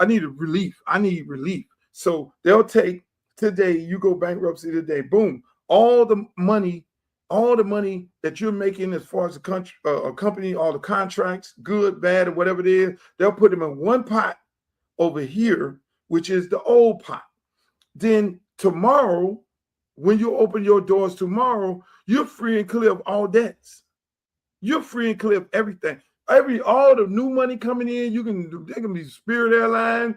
need relief. I need relief. So they'll take today, you go bankruptcy today, boom. All the money that you're making as far as a company, all the contracts, good, bad, or whatever it is, they'll put them in one pot over here, which is the old pot. Then tomorrow, when you open your doors tomorrow, you're free and clear of all debts. You're free and clear of everything. All the new money coming in, they can be Spirit Airline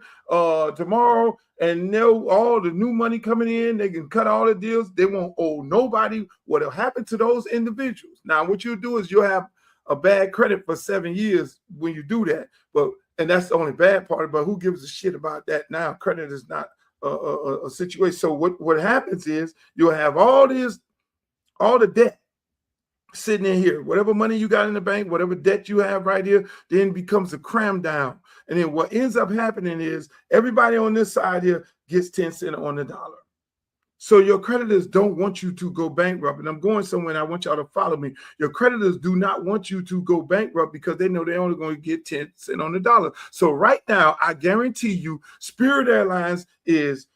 tomorrow, and all the new money coming in, they can cut all the deals. They won't owe nobody. What'll happen to those individuals? Now, what you'll do is you'll have a bad credit for 7 years when you do that. And that's the only bad part. But who gives a shit about that now? Credit is not a situation. So what happens is you'll have all the debt sitting in here. Whatever money you got in the bank, whatever debt you have right here, then becomes a cram down. And then what ends up happening is everybody on this side here gets 10 cents on the dollar. So your creditors don't want you to go bankrupt. And I'm going somewhere and I want y'all to follow me. Your creditors do not want you to go bankrupt because they know they're only going to get 10 cents on the dollar. So right now, I guarantee you, Spirit Airlines is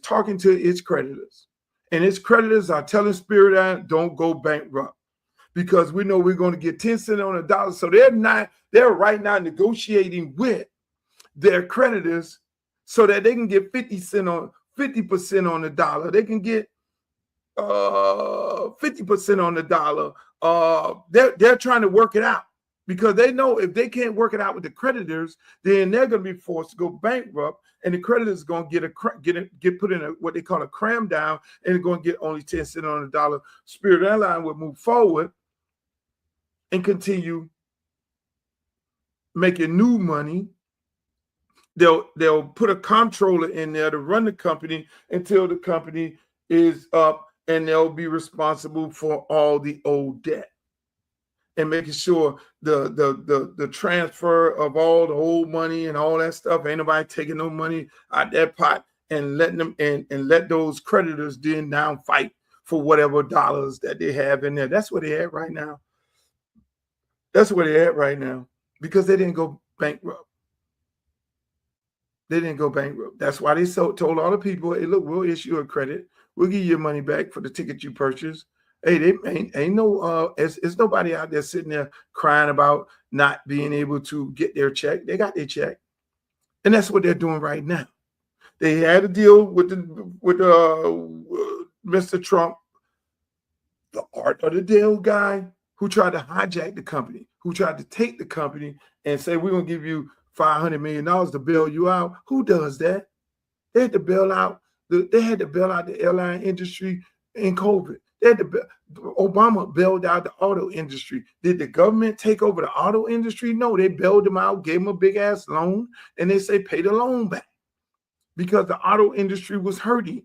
talking to its creditors. And its creditors are telling Spirit Airlines, don't go bankrupt, because we know we're going to get 10 cents on the dollar. So they're right now negotiating with their creditors so that they can get 50% on the dollar. They can get 50% on the dollar. They're trying to work it out because they know if they can't work it out with the creditors, then they're going to be forced to go bankrupt, and the creditors are going to get put in what they call a cram down, and they're going to get only 10 cents on the dollar. Spirit Airlines will move forward and continue making new money. They'll put a comptroller in there to run the company until the company is up, and they'll be responsible for all the old debt and making sure the transfer of all the old money and all that stuff. Ain't nobody taking no money out that pot and letting them and let those creditors then now fight for whatever dollars that they have in there. That's where they're at right now. That's where they're at right now because they didn't go bankrupt. They didn't go bankrupt. That's why they told all the people, hey, look, we'll issue a credit. We'll give you your money back for the ticket you purchased. Hey, they ain't no, it's nobody out there sitting there crying about not being able to get their check. They got their check. And that's what they're doing right now. They had a deal with Mr. Trump, the art of the deal guy, who tried to hijack the company, who tried to take the company and say, we're going to give you $500 million to bail you out. Who does that? They had to bail out the airline industry in COVID. Obama bailed out the auto industry. Did the government take over the auto industry? No, they bailed them out, gave them a big ass loan, and they say pay the loan back because the auto industry was hurting.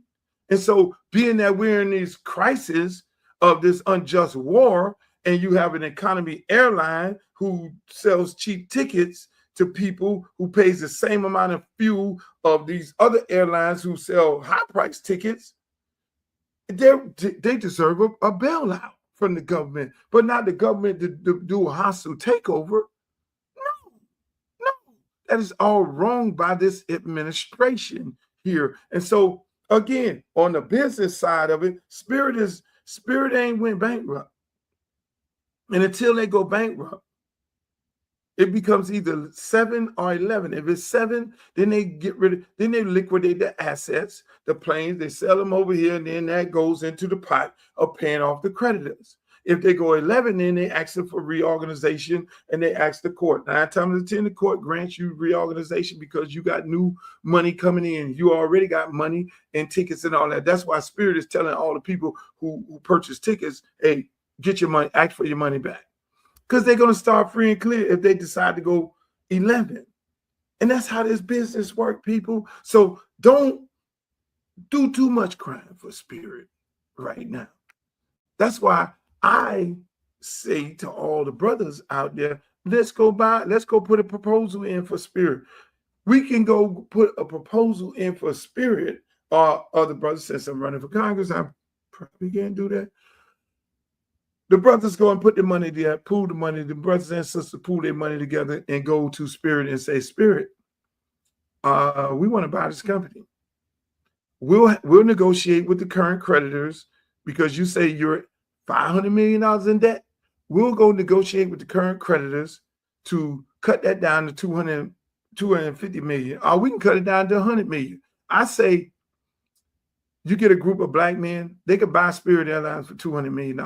And so being that we're in this crisis of this unjust war, and you have an economy airline who sells cheap tickets to people who pays the same amount of fuel of these other airlines who sell high-priced tickets, they deserve a bailout from the government, but not the government to do a hostile takeover. No, that is all wrong by this administration here. And so, again, on the business side of it, Spirit ain't went bankrupt. And until they go bankrupt, it becomes either 7 or 11. If it's 7, then they they liquidate the assets, the planes, they sell them over here, and then that goes into the pot of paying off the creditors. If they go 11, then they ask them for reorganization, and they ask the court. 9 times out of 10, the court grants you reorganization because you got new money coming in. You already got money and tickets and all that. That's why Spirit is telling all the people who purchase tickets, hey, get your money, ask for your money back. Because they're going to start free and clear if they decide to go 11. And that's how this business works, people. So don't do too much crime for Spirit right now. That's why I say to all the brothers out there, let's go put a proposal in for Spirit. We can go put a proposal in for Spirit, or other brothers, since I'm running for Congress, I probably can't do that. The brothers go and put the money there, pool the money. The brothers and sisters pool their money together and go to Spirit and say, Spirit, we want to buy this company. We'll negotiate with the current creditors because you say you're $500 million in debt. We'll go negotiate with the current creditors to cut that down to 250 million. Or we can cut it down to 100 million. I say you get a group of black men, they could buy Spirit Airlines for $200 million.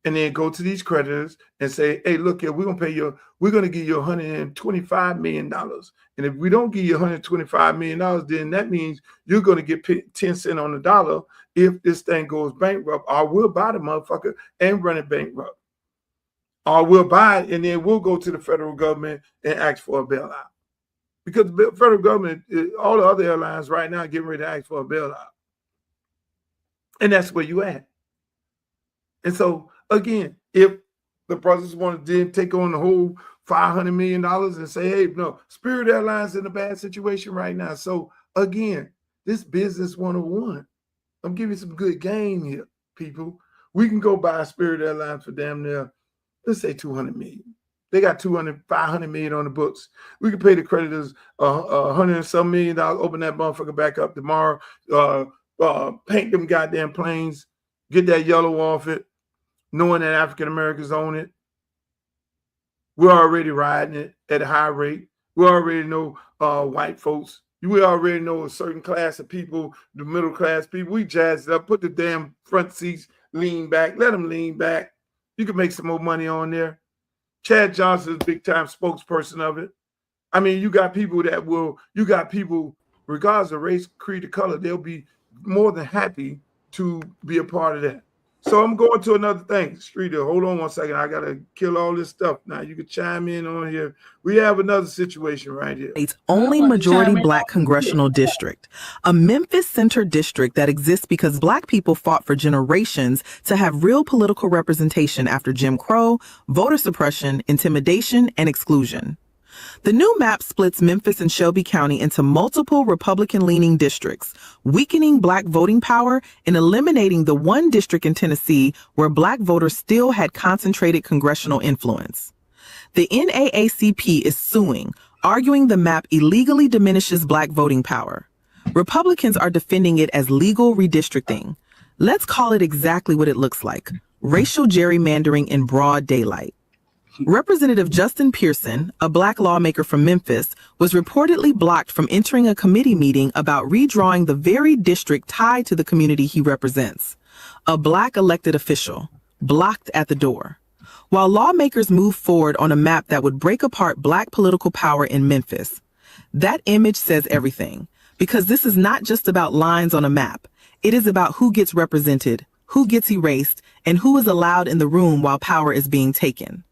And then go to these creditors and say, hey, look here, we're going to give you $125 million. And if we don't give you $125 million, then that means you're going to get 10 cents on the dollar if this thing goes bankrupt, or we'll buy the motherfucker and run it bankrupt. Or we'll buy it and then we'll go to the federal government and ask for a bailout. Because the federal government, all the other airlines right now are getting ready to ask for a bailout. And that's where you at. And so, again, if the brothers want to then take on the whole $500 million and say, hey, no, Spirit Airlines in a bad situation right now. So, again, This business 101. I'm giving you some good game here, people. We can go buy Spirit Airlines for damn near, let's say 200 million. They got 500 million on the books. We can pay the creditors $100 and some million, open that motherfucker back up tomorrow, paint them goddamn planes, get that yellow off it, knowing that African Americans own it. We're already riding it at a high rate. We already know white folks. We already know a certain class of people, the middle class people. We jazzed it up, put the damn front seats, lean back, let them lean back. You can make some more money on there. Chad Johnson is a big time spokesperson of it. I mean, you got people, regardless of race, creed, or color, they'll be more than happy to be a part of that. So I'm going to another thing. Streeter, hold on one second. I got to kill all this stuff. Now you can chime in on here. We have another situation right here. Its only majority Black congressional district, a Memphis-centered district that exists because Black people fought for generations to have real political representation after Jim Crow, voter suppression, intimidation, and exclusion. The new map splits Memphis and Shelby County into multiple Republican-leaning districts, weakening Black voting power and eliminating the one district in Tennessee where Black voters still had concentrated congressional influence. The NAACP is suing, arguing the map illegally diminishes Black voting power. Republicans are defending it as legal redistricting. Let's call it exactly what it looks like: racial gerrymandering in broad daylight. Representative Justin Pearson, a Black lawmaker from Memphis, was reportedly blocked from entering a committee meeting about redrawing the very district tied to the community he represents. A Black elected official, blocked at the door. While lawmakers moved forward on a map that would break apart Black political power in Memphis. That image says everything, because this is not just about lines on a map. It is about who gets represented, who gets erased, and who is allowed in the room while power is being taken.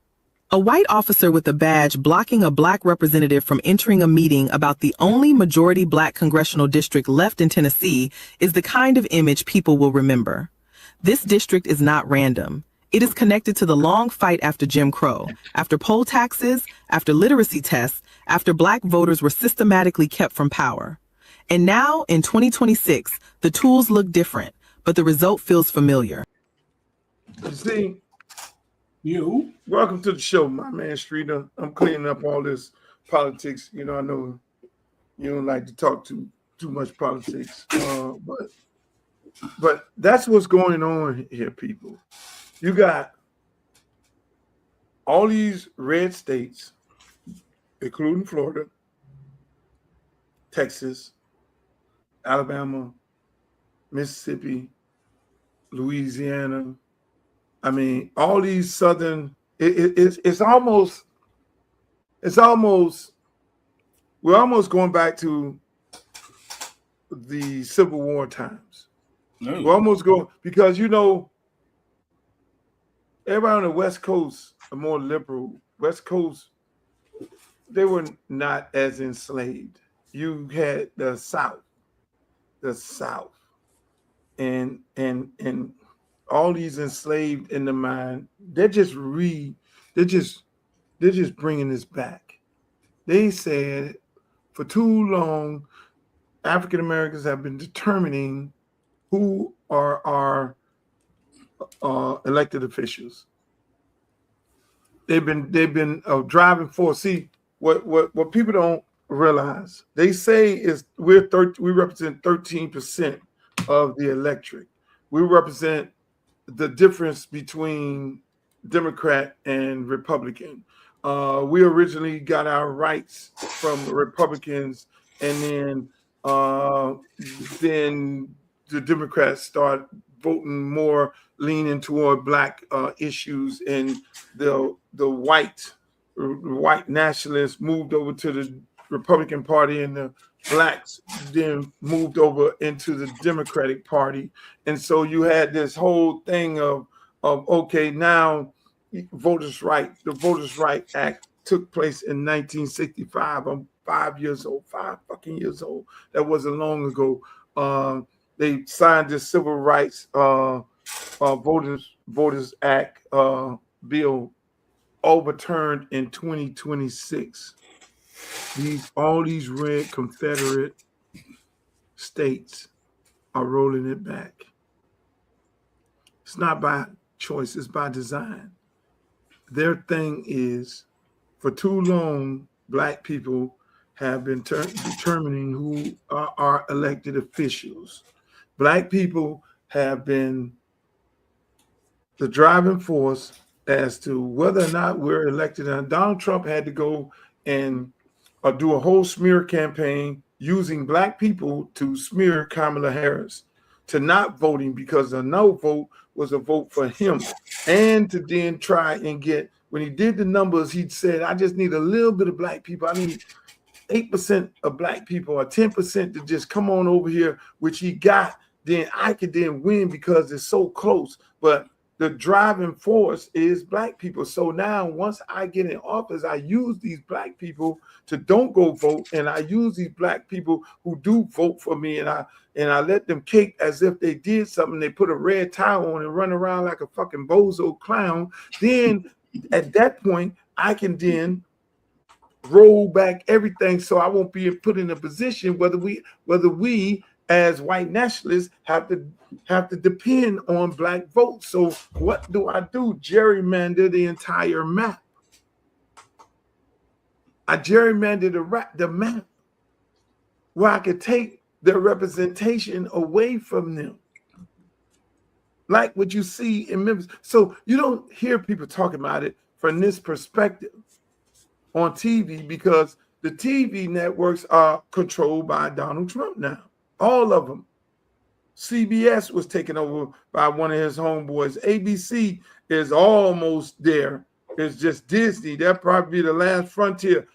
A white officer with a badge blocking a Black representative from entering a meeting about the only majority Black congressional district left in Tennessee is the kind of image people will remember. This district is not random. It is connected to the long fight after Jim Crow, after poll taxes, after literacy tests, after Black voters were systematically kept from power. And now, in 2026, the tools look different, but the result feels familiar. You see, welcome to the show, my man Streeter. I'm cleaning up all this politics. You know, I know you don't like to talk too much politics, but that's what's going on here, people. You got all these red states, including Florida, Texas, Alabama, Mississippi, Louisiana. I mean, all these southern, it's almost, we're almost going back to the Civil War times. No. We're almost going, because, you know, everybody on the West Coast are more liberal. West Coast, they were not as enslaved. You had the South, and all these enslaved in the mind, they're just bringing this back. They said for too long, African Americans have been determining who are our elected officials. They've been a driving force. See, what people don't realize, they say is we represent 13% of the electorate. We represent the difference between Democrat and Republican. We originally got our rights from the Republicans, and then the Democrats start voting more, leaning toward Black issues, and the white nationalists moved over to the Republican Party, and the Blacks then moved over into the Democratic Party. And so you had this whole thing of okay, now the Voters' Right Act took place in 1965. I'm 5 fucking years old. That wasn't long ago. They signed this Civil Rights Voters Act bill, overturned in 2026. All these red Confederate states are rolling it back. It's not by choice, it's by design. Their thing is, for too long, Black people have been determining who are our elected officials. Black people have been the driving force as to whether or not we're elected. And Donald Trump had to go and do a whole smear campaign using Black people to smear Kamala Harris, to not voting, because a no vote was a vote for him. And to then try and get, when he did the numbers, he said, I just need a little bit of Black people. I need 8% of Black people or 10% to just come on over here, which he got. Then I could then win because it's so close. But the driving force is Black people. So now once I get in office, I use these Black people to don't go vote, and I use these Black people who do vote for me, and I let them cake as if they did something. They put a red tie on and run around like a fucking bozo clown. Then at that point, I can then roll back everything, so I won't be put in a position whether we as white nationalists have to depend on Black votes. So what do? Gerrymander the entire map. I gerrymander the map where I could take their representation away from them, like what you see in Memphis. So you don't hear people talking about it from this perspective on TV, because the TV networks are controlled by Donald Trump now. All of them. CBS was taken over by one of his homeboys. ABC is almost there. It's just Disney. That'll probably be the last frontier.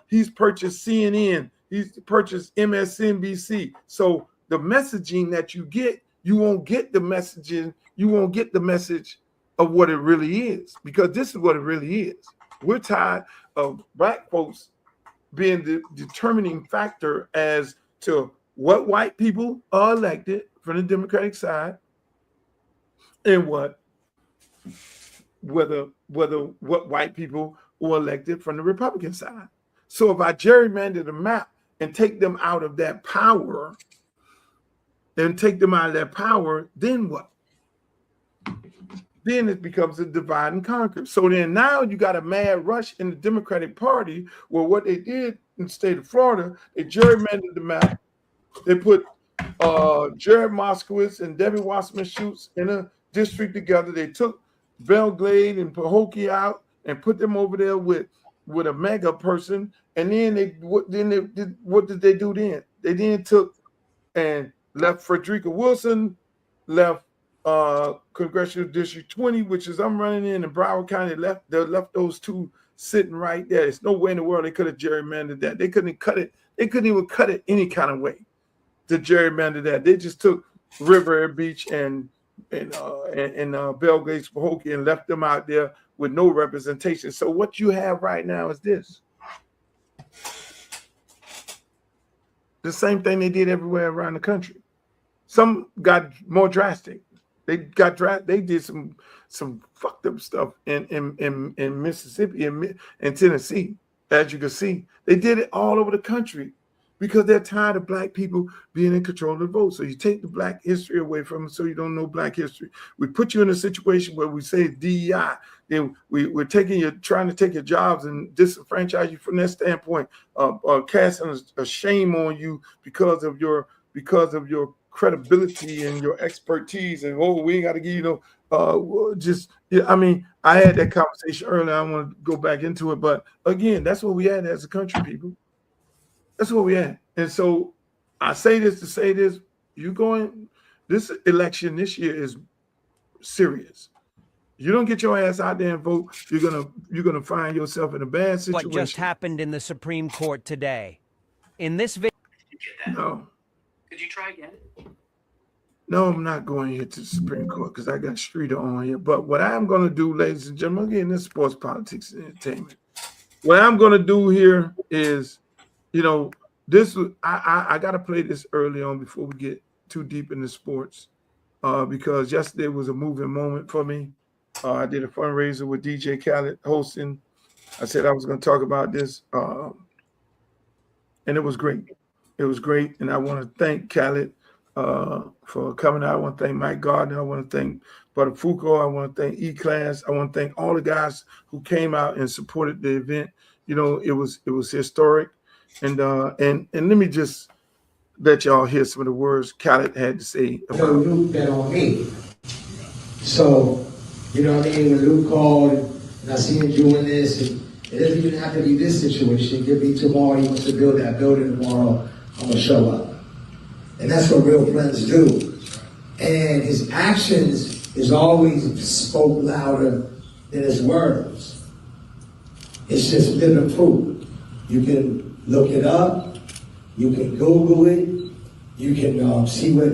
He's purchased CNN. He's purchased MSNBC. So the messaging that you get, you won't get the messaging. You won't get the message of what it really is, because this is what it really is. We're tired of Black folks being the determining factor as to what white people are elected from the Democratic side, and what white people were elected from the Republican side. So if I gerrymander the map and take them out of that power, then what? Then it becomes a divide and conquer. So then now you got a mad rush in the Democratic Party, where what they did in the state of Florida, they gerrymandered the map. They put Jared Moskowitz and Debbie Wasserman Schultz in a district together. They took Belgrade and Pahokee out and put them over there with a mega person. And then what did they do then? They then took and left Frederica Wilson, left Congressional District 20, which is I'm running in Broward County. They left those two sitting right there. There's no way in the world they could have gerrymandered that. They couldn't cut it. They couldn't even cut it any kind of way to gerrymander that. They just took River Air Beach and Belgrade, Pahokee, and left them out there with no representation. So what you have right now is this. The same thing they did everywhere around the country. Some got more drastic. They did some fucked up stuff in Mississippi and Tennessee. As you can see, they did it all over the country because they're tired of Black people being in control of the vote. So you take the Black history away from them, so you don't know Black history. We put you in a situation where we say DEI. Then we're trying to take your jobs and disenfranchise you from that standpoint, casting a shame on you because of your credibility and your expertise. And we ain't got to give you I had that conversation earlier. I want to go back into it, but again, that's what we had as a country, people. That's what we had. And so I say this to say this: this election this year is serious. You don't get your ass out there and vote, you're gonna find yourself in a bad situation. What just happened in the Supreme Court today? In this video. No. Could you try again? No, I'm not going here to the Supreme Court because I got Streeter on here. But what I'm going to do, ladies and gentlemen, again, this is sports, politics, and entertainment. What I'm going to do here is, I got to play this early on before we get too deep into sports, because yesterday was a moving moment for me. I did a fundraiser with DJ Khaled hosting. I said I was going to talk about this, and it was great. It was great, and I want to thank Khaled for coming out. I want to thank Mike Gardner. I want to thank Brother Foucault. I want to thank E-Class. I want to thank all the guys who came out and supported the event. You know, it was historic, and let me just let y'all hear some of the words Khaled had to say about Luke bet on me. So, you know what I mean? When Luke called and I see him doing this, and it doesn't even have to be this situation. It could be tomorrow, he wants to build that building tomorrow, I'm gonna show up. And that's what real friends do. And his actions is always spoke louder than his words. It's just living proof. You can look it up, you can Google it, you can see what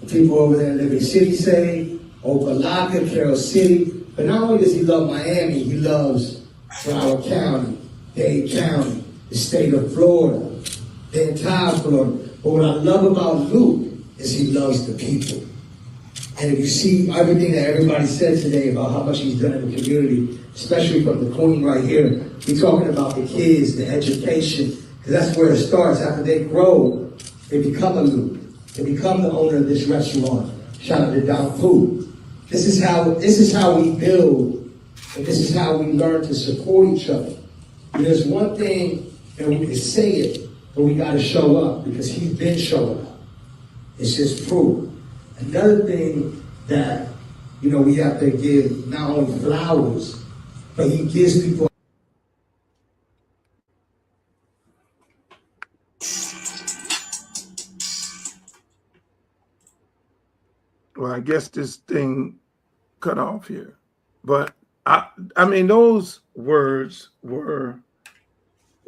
the people over there in Liberty City say, Uncle Lke, Carroll City. But not only does he love Miami, he loves Broward County, Dade County, the state of Florida, the entire Florida. But what I love about Luke is he loves the people. And if you see everything that everybody said today about how much he's done in the community, especially from the queen right here, we're talking about the kids, the education, because that's where it starts. After they grow, they become a Luke. They become the owner of this restaurant. Shout out to Don Pooh. This is how we build, and this is how we learn to support each other. And there's one thing, and we can say it, but we got to show up, because he's been showing up. It's just proof. Another thing that, you know, we have to give not only flowers, but he gives people. Well, I guess this thing cut off here, but I mean, those words were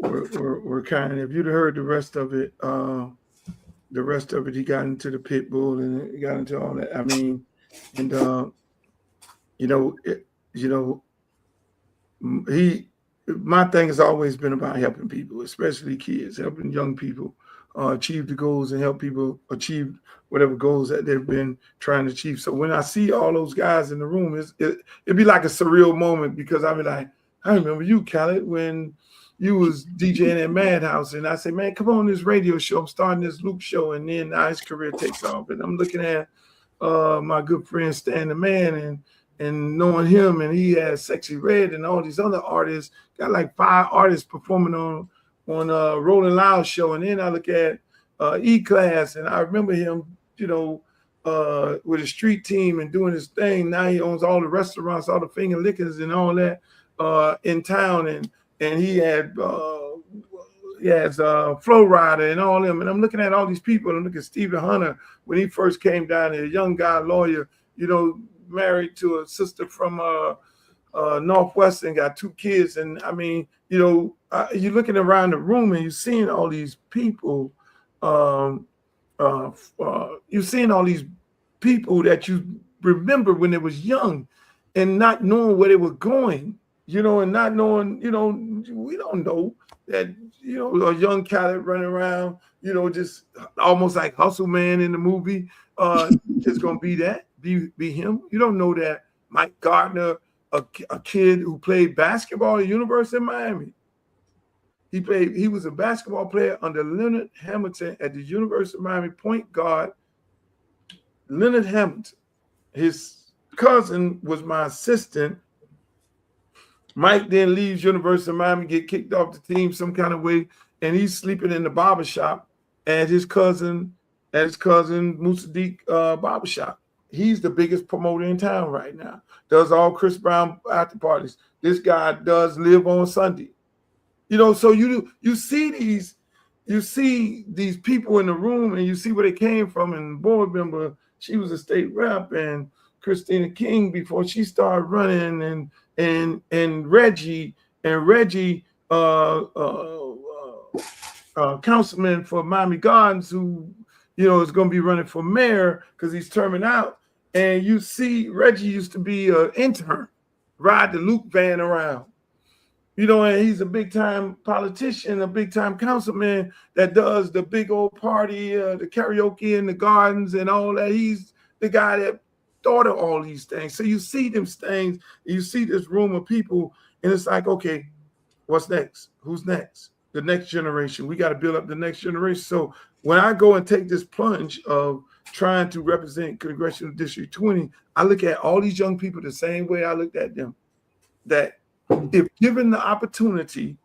kind. If you'd heard the rest of it, he got into the pit bull and he got into all that. I mean, and my thing has always been about helping people, especially kids, helping young people achieve the goals and help people achieve whatever goals that they've been trying to achieve. So when I see all those guys in the room, it'd be like a surreal moment, because I'd be like, I remember you, Khaled, when you was DJing at Madhouse, and I say, man, come on this radio show. I'm starting this Luke show, and then now his career takes off. And I'm looking at my good friend Stan the Man, and knowing him, and he has Sexy Red and all these other artists, got like 5 artists performing on Rolling Loud show. And then I look at E-Class, and I remember him, you know, with a street team and doing his thing. Now he owns all the restaurants, all the finger lickers and all that in town. And he has Flow Rider and all them. And I'm looking at all these people. I'm looking at Stephen Hunter when he first came down here, a young guy, lawyer, you know, married to a sister from Northwestern, got 2 kids. And I mean, you know, you're looking around the room and you're seeing all these people. You're seeing all these people that you remember when they was young, and not knowing where they were going, you know, and not knowing, you know, we don't know that, you know, a young Khaled running around, you know, just almost like Hustle Man in the movie, is going to be that, be him. You don't know that Mike Gardner, a kid who played basketball at the University of Miami. He was a basketball player under Leonard Hamilton at the University of Miami, point guard. Leonard Hamilton, his cousin, was my assistant. Mike then leaves University of Miami, get kicked off the team some kind of way, and he's sleeping in the barbershop at his cousin Musaddiq barbershop. He's the biggest promoter in town right now. Does all Chris Brown after parties. This guy does live on Sunday. You know, so you see these people in the room, and you see where they came from. And board member, she was a state rep, and Christina King before she started running, and Reggie, councilman for Miami Gardens, who, you know, is going to be running for mayor because he's terming out. And you see Reggie used to be an intern, ride the Luke van around. You know, and he's a big-time politician, a big-time councilman that does the big old party, the karaoke in the gardens and all that. He's the guy that thought of all these things. So you see them things, you see this room of people, and it's like, okay, what's next? Who's next? the next generation. We got to build up the next generation. So when I go and take this plunge of trying to represent Congressional District 20, I look at all these young people the same way I looked at them. That if given the opportunity,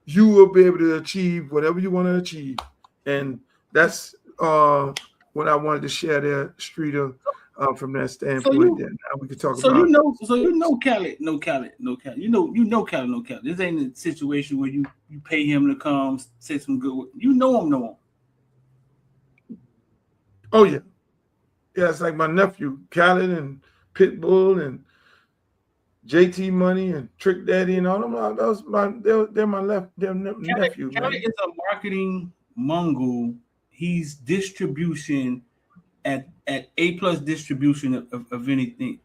you will be able to achieve whatever you want to achieve. And that's what I wanted to share there, Streeter, from that standpoint. Now we can talk about. Khaled, no Khaled. You know Khaled, no Khaled. This ain't a situation where you pay him to come say some good work. You know him. Oh yeah, it's like my nephew Khaled and Pitbull and JT Money and Trick Daddy and all them. They're my nephew. Khaled is a marketing mongrel. He's distribution at A+ distribution of anything.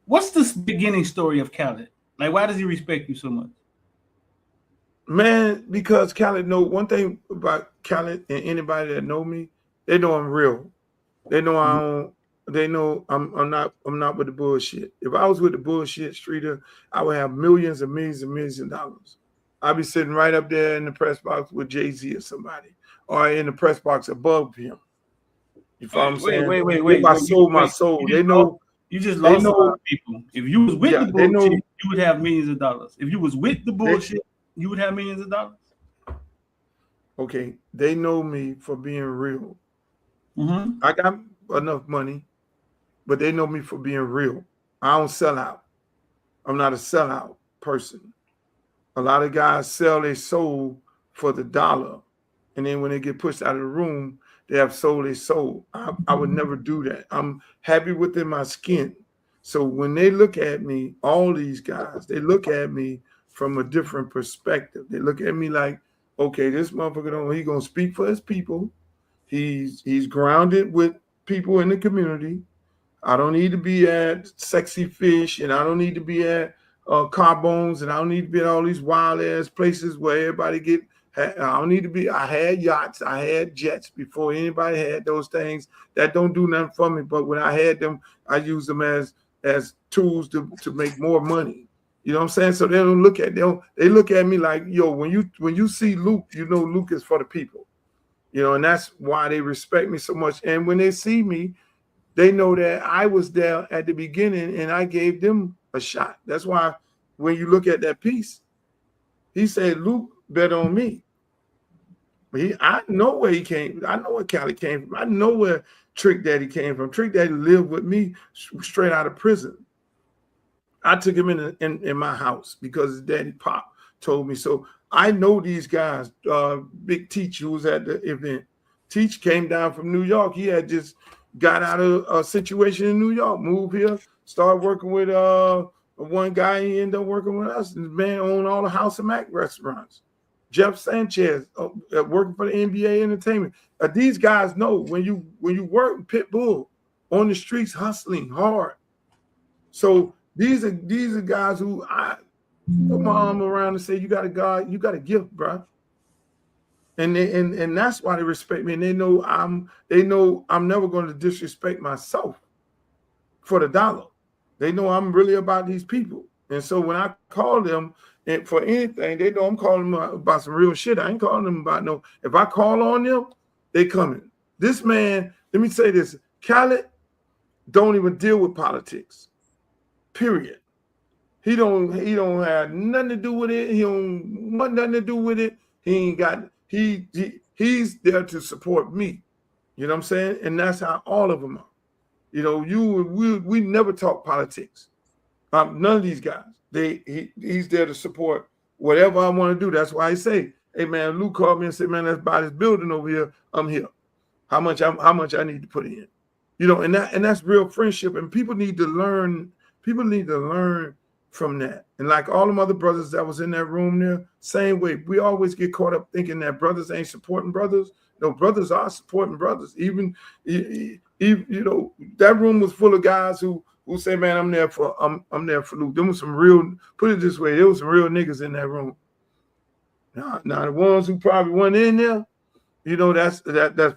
What's the beginning story of Khaled? Like, why does he respect you so much? Man, because Khaled know one thing about Khaled and anybody that know me, they know I'm real. They know I don't. They know I'm not with the bullshit. If I was with the bullshit, Streeter, I would have millions and millions and millions of dollars. I'd be sitting right up there in the press box with Jay-Z or somebody, or in the press box above him. You follow what I'm saying? Wait. My soul. They know. You just lost a lot of people. If you was with the bullshit, you would have millions of dollars. If you was with the bullshit, you would have millions of dollars. Okay, they know me for being real. Mm-hmm. I got enough money, but they know me for being real. I don't sell out. I'm not a sellout person. A lot of guys sell their soul for the dollar, and then when they get pushed out of the room, they have sold their soul. I would never do that. I'm happy within my skin. So when they look at me, all these guys, they look at me from a different perspective. They look at me like, okay, this motherfucker, he gonna speak for his people. He's grounded with people in the community. I don't need to be at Sexy Fish, and I don't need to be at Carbones, and I don't need to be at all these wild ass places where everybody get. I don't need to be. I had yachts, I had jets before anybody had those things. That don't do nothing for me. But when I had them, I used them as tools to make more money. You know what I'm saying? So they don't look at they look at me like, yo, when you see Luke, you know Luke is for the people. You know, and that's why they respect me so much. And when they see me, they know that I was there at the beginning and I gave them a shot. That's why when you look at that piece, he said, Luke bet on me. I know where he came. I know where Cali came from. I know where Trick Daddy came from. Trick Daddy lived with me straight out of prison. I took him in my house because his daddy Pop told me so. I know these guys. Big Teach, who was at the event. Teach came down from New York. He had just got out of a situation in New York, moved here, started working with one guy. He ended up working with us. The man owned all the House of Mac restaurants. Jeff Sanchez working for the NBA Entertainment. These guys know when you work Pitbull on the streets hustling hard. So these are guys who I put my arm around and say, you got a gift, bro. And that's why they respect me. And they know I'm never going to disrespect myself for the dollar. They know I'm really about these people. And so when I call them and for anything, they know I'm calling them about some real shit. I ain't calling them about no. If I call on them, they coming. This man, let me say this, Khaled don't even deal with politics. Period. He don't have nothing to do with it. He don't want nothing to do with it. He ain't got he's there to support me. You know what I'm saying? And that's how all of them are. You know, we never talk politics. None of these guys. He's there to support whatever I want to do. That's why I say, hey man, Luke called me and said, man, let's buy this building over here. I'm here. How much I need to put in? You know, and that's real friendship. And people need to learn. People need to learn from that. And like all them other brothers that was in that room there, same way. We always get caught up thinking that brothers ain't supporting brothers. No, brothers are supporting brothers. Even you know, that room was full of guys who say, man, I'm there for Luke. There was some real, put it this way, there was some real niggas in that room. Now the ones who probably weren't in there, you know, that's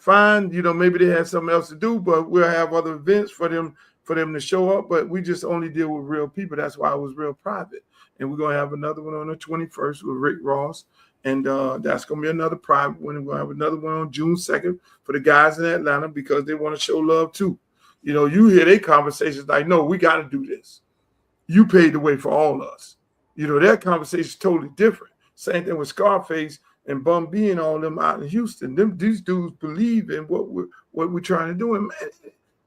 fine. You know, maybe they had something else to do, but we'll have other events for them to show up. But we just only deal with real people. That's why it was real private. And we're gonna have another one on the 21st with Rick Ross And that's going to be another private one. We're going to have another one on June 2nd for the guys in Atlanta because they want to show love too. You know, you hear their conversations like, no, we got to do this. You paid the way for all of us. You know, their conversation is totally different. Same thing with Scarface and Bum B and all them out in Houston. These dudes believe in what we're trying to do.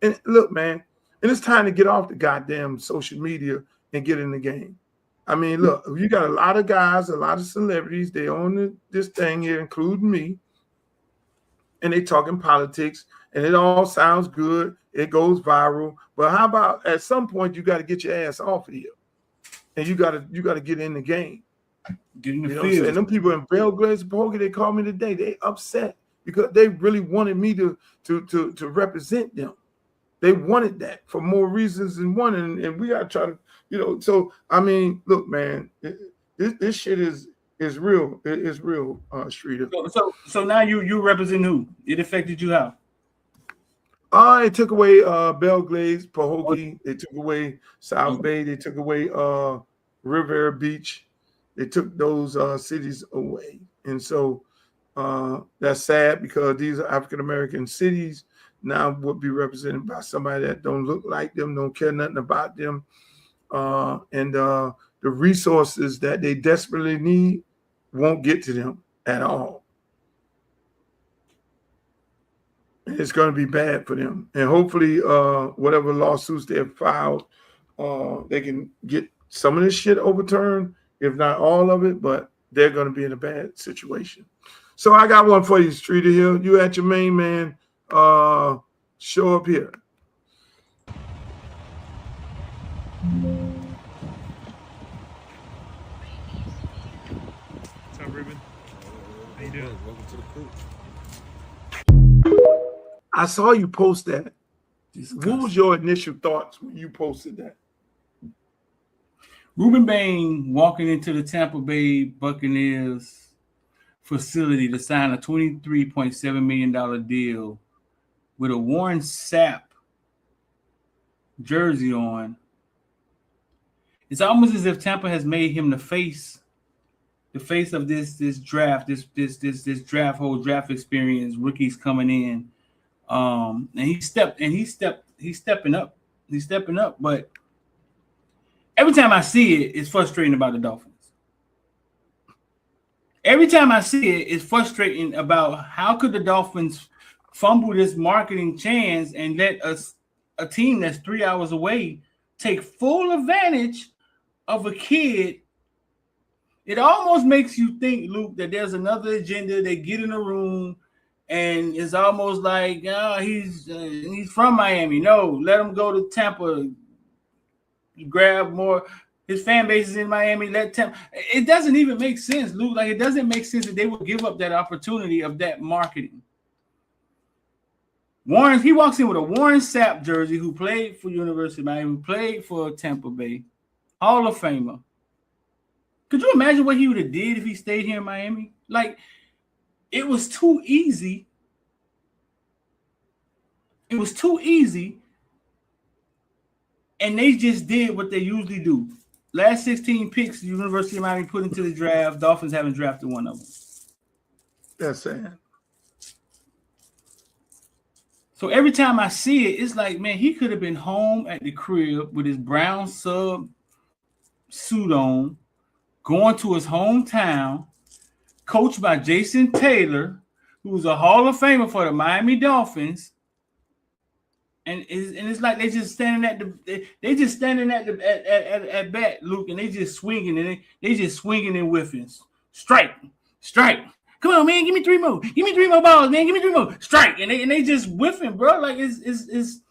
And look, man, and it's time to get off the goddamn social media and get in the game. I mean, look, you got a lot of guys, a lot of celebrities, they own this thing here, including me, and they talking politics, and it all sounds good. It goes viral. But how about at some point you got to get your ass off of here, and you got to get in the game. Get in the field. And them people in Belgrade, Bogi, they called me today. They upset because they really wanted me to represent them. They wanted that for more reasons than one, and we got to try to, you know. So I mean, look, man, this shit is real. It's real, Streeter. So now you represent who? It affected you how? They took away Belgrade, Pahokee. They took away South Bay. They took away Riviera Beach. They took those cities away, and so that's sad because these are African American cities. Now would be represented by somebody that don't look like them, don't care nothing about them, and the resources that they desperately need won't get to them at all. It's going to be bad for them, and hopefully, whatever lawsuits they have filed, they can get some of this shit overturned, if not all of it. But they're going to be in a bad situation. So I got one for you, Streeter Hill. You at your main man. Show up here. What's up, Rueben? How you doing? Welcome to the crew. I saw you post that. What was your initial thoughts when you posted that? Rueben Bain walking into the Tampa Bay Buccaneers facility to sign a $23.7 million deal with a Warren Sapp jersey on. It's almost as if Tampa has made him the face of this draft, this draft experience, rookies coming in. And he's stepping up. But every time I see it, it's frustrating about the Dolphins. Every time I see it, it's frustrating about how could the Dolphins fumble this marketing chance and let a team that's 3 hours away take full advantage of a kid. It almost makes you think, Luke, that there's another agenda. They get in a room and it's almost like, he's from Miami. No, let him go to Tampa, grab more. His fan base is in Miami. Let Tampa. It doesn't even make sense, Luke. Like, it doesn't make sense that they would give up that opportunity of that marketing. Warren, he walks in with a Warren Sapp jersey, who played for University of Miami, who played for Tampa Bay, Hall of Famer. Could you imagine what he would have did if he stayed here in Miami? Like, it was too easy. It was too easy. And they just did what they usually do. Last 16 picks the University of Miami put into the draft, Dolphins haven't drafted one of them. That's sad. So every time I see it, it's like, man, he could have been home at the crib with his brown sub suit on, going to his hometown, coached by Jason Taylor, who's a Hall of Famer for the Miami Dolphins. And it's like they just standing at bat, Luke, and they just swinging and they just swinging and whiffing. Strike. Come on, man, give me three more. Give me three more balls, man. Give me three more. Strike. And they just whiffing, bro. Like it's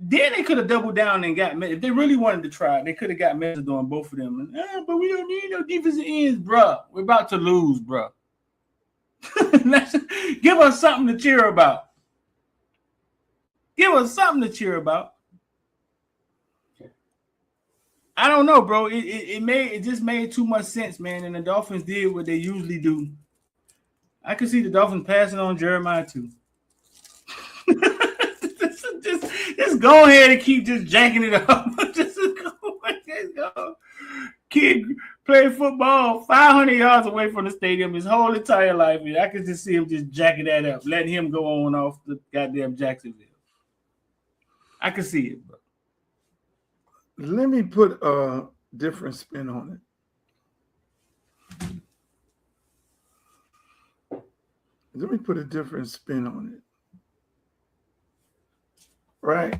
then they could have doubled down and got, if they really wanted to try, they could have got measured on both of them. But we don't need no defensive ends, bro. We're about to lose, bro. Give us something to cheer about. Give us something to cheer about. I don't know, bro. It just made too much sense, man. And the Dolphins did what they usually do. I could see the Dolphins passing on Jeremiah too. just go ahead and keep just jacking it up. Just go. Kid played football 500 yards away from the stadium his whole entire life, and I could just see him just jacking that up, letting him go on off the goddamn Jacksonville. I can see it, bro. Let me put a different spin on it. Let me put a different spin on it. Right?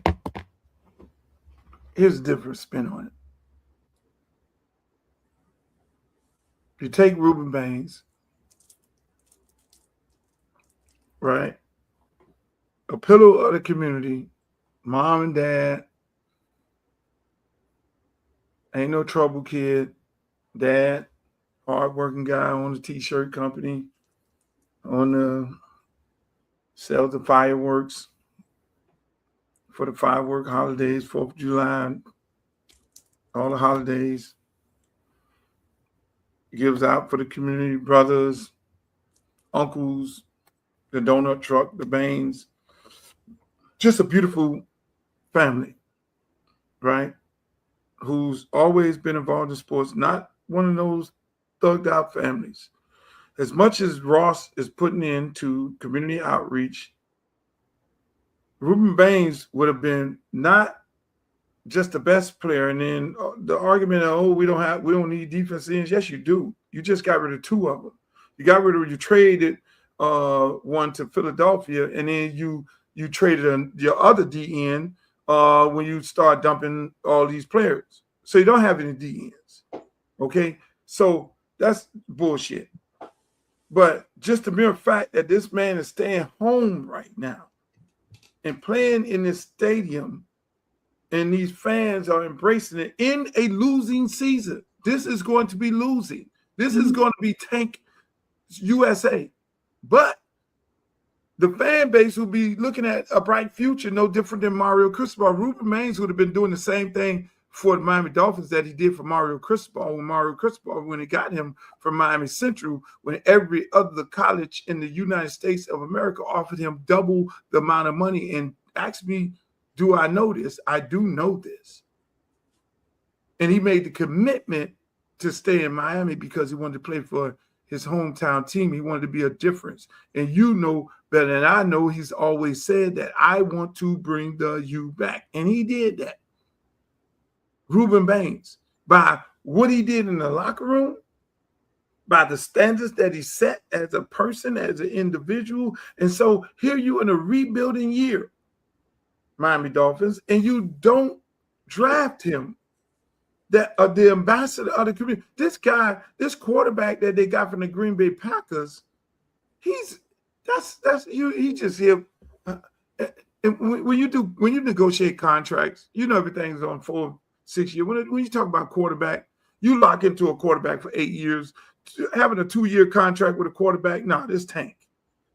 Here's a different spin on it. You take Rueben Bain, right? A pillar of the community, mom and dad, ain't no trouble kid, dad, hardworking guy, owns a t-shirt company, on the sells the fireworks for the firework holidays, 4th of July, all the holidays. Gives out for the community, brothers, uncles, the donut truck, the Bains. Just a beautiful family, right? Who's always been involved in sports, not one of those thugged out families. As much as Ross is putting into community outreach, Rueben Bain would have been not just the best player, and then the argument of, oh, we don't need defense ends. Yes, you do. You just got rid of 2 of them. You traded one to Philadelphia, and then you traded your other DN when you start dumping all these players. So you don't have any DNs. Okay, so that's bullshit. But just the mere fact that this man is staying home right now and playing in this stadium, and these fans are embracing it in a losing season. This is going to be losing. This is going to be tank USA. But the fan base will be looking at a bright future, no different than Mario Cristobal. Rueben Bain would have been doing the same thing for the Miami Dolphins that he did for Mario Cristobal when he got him from Miami Central, when every other college in the United States of America offered him double the amount of money. And ask me, do I know this? I do know this. And he made the commitment to stay in Miami because he wanted to play for his hometown team. He wanted to be a difference. And you know better than I know, he's always said that I want to bring the U back. And he did that. Rueben Bain, by what he did in the locker room, by the standards that he set as a person, as an individual. And so here you in a rebuilding year, Miami Dolphins, and you don't draft him, that the ambassador of the community. This guy, this quarterback that they got from the Green Bay Packers, he just here. When you negotiate contracts, you know everything's on 4-6 years. When you talk about quarterback, you lock into a quarterback for 8 years. Having a 2-year contract with a quarterback, this tank.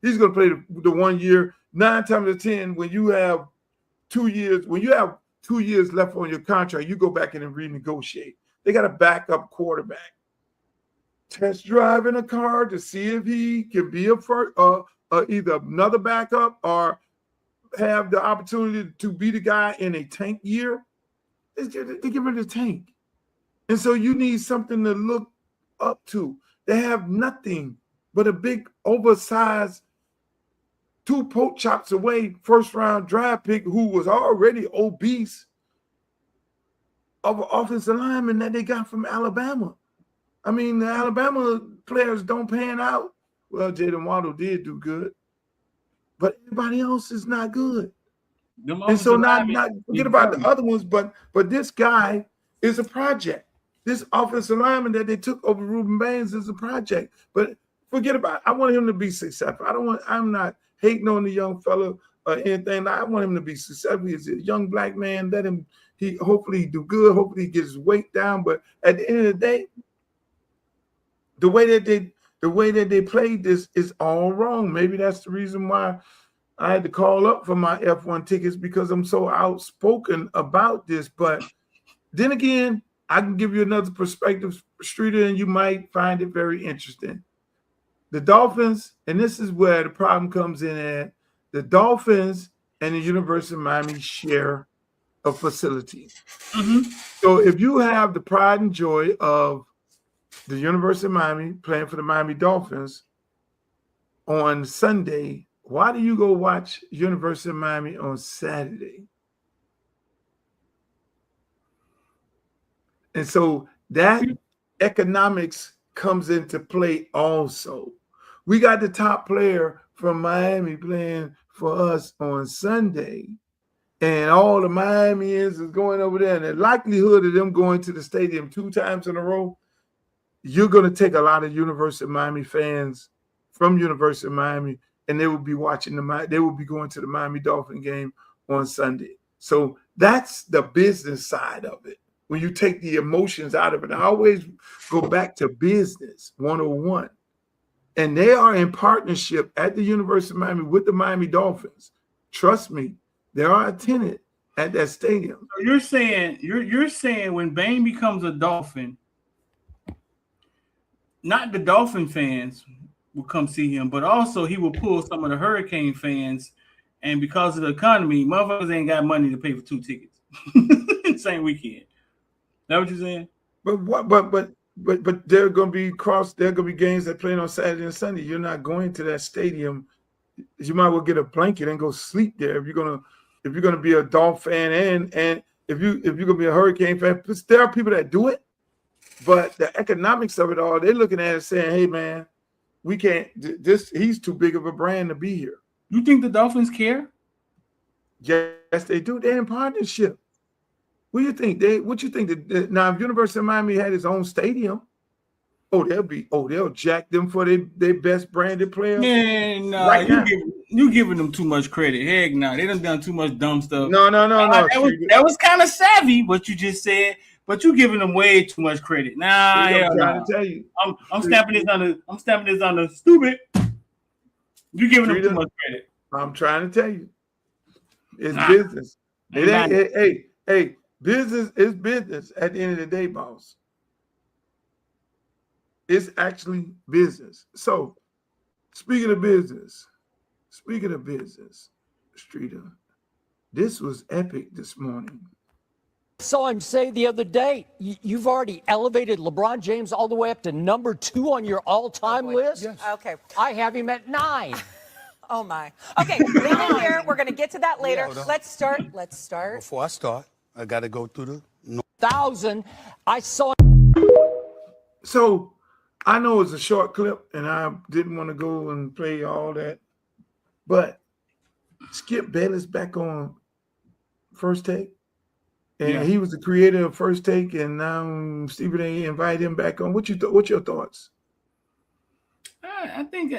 He's going to play the 1 year. 9 times out of 10, when you have 2 years, when you have 2 years left on your contract, you go back in and renegotiate. They got a backup quarterback. Test driving a car to see if he can be either another backup or have the opportunity to be the guy in a tank year. They give him the tank. And so you need something to look up to. They have nothing but a big, oversized, 2 pork chops away, first-round draft pick who was already obese of an offensive lineman that they got from Alabama. I mean, the Alabama players don't pan out. Well, Jalen Waddle did do good, but everybody else is not good. And so not forget about the other ones, but this guy is a project. This offensive lineman that they took over Rueben Bain is a project. But forget about it. I want him to be successful. I'm not hating on the young fella or anything. I want him to be successful. He's a young black man. He hopefully do good. Hopefully he gets his weight down. But at the end of the day, the way that they played this is all wrong. Maybe that's the reason why I had to call up for my F1 tickets, because I'm so outspoken about this. But then again, I can give you another perspective, Streeter, and you might find it very interesting. The Dolphins, and this is where the problem comes in at, the Dolphins and the University of Miami share a facility. Mm-hmm. So if you have the pride and joy of the University of Miami playing for the Miami Dolphins on Sunday, why do you go watch University of Miami on Saturday? And so that economics comes into play also. We got the top player from Miami playing for us on Sunday, and all the Miamians is going over there, and the likelihood of them going to the stadium 2 times in a row, you're going to take a lot of University of Miami fans from University of Miami, and they will be watching they will be going to the Miami Dolphin game on Sunday. So that's the business side of it. When you take the emotions out of it, I always go back to business 101. And they are in partnership at the University of Miami with the Miami Dolphins. Trust me, they are a tenant at that stadium. So you're saying when Bain becomes a Dolphin, not the Dolphin fans will come see him, but also he will pull some of the Hurricane fans, and because of the economy, motherfuckers ain't got money to pay for 2 tickets same weekend. That what you're saying? But they're going to be games that playing on Saturday and Sunday. You're not going to that stadium. You might well get a blanket and go sleep there if you're gonna be a Dolphin fan and if you're gonna be a Hurricane fan. There are people that do it, but the economics of it all, they're looking at it saying, "Hey man, we can't. He's too big of a brand to be here." You think the Dolphins care? Yes, they do. They're in partnership. What do you think? What you think? Now, if University of Miami had its own stadium, they'll jack them for their best branded player. Man, no, right you giving them too much credit. Heck no, they done too much dumb stuff. No. That was kind of savvy what you just said, but you giving them way too much credit. Nah, I'm trying to tell you. I'm stamping this on the stupid. You giving them too much credit. I'm trying to tell you. It's business. It ain't. Hey. Business is business at the end of the day, boss. It's actually business. So, speaking of business, Streeter, this was epic this morning. Saw him say the other day, you've already elevated LeBron James all the way up to number 2 on your all-time list? Yes. Okay. I have him at 9. Oh, my. Okay, leave it here. We're going to get to that later. Let's start. Before I start, I got to go through the 1,000. I saw. So I know it's a short clip, and I didn't want to go and play all that, but Skip Bayless back on First Take, and he was the creator of First Take, and now Stephen A. invited him back on. What's your thoughts? I think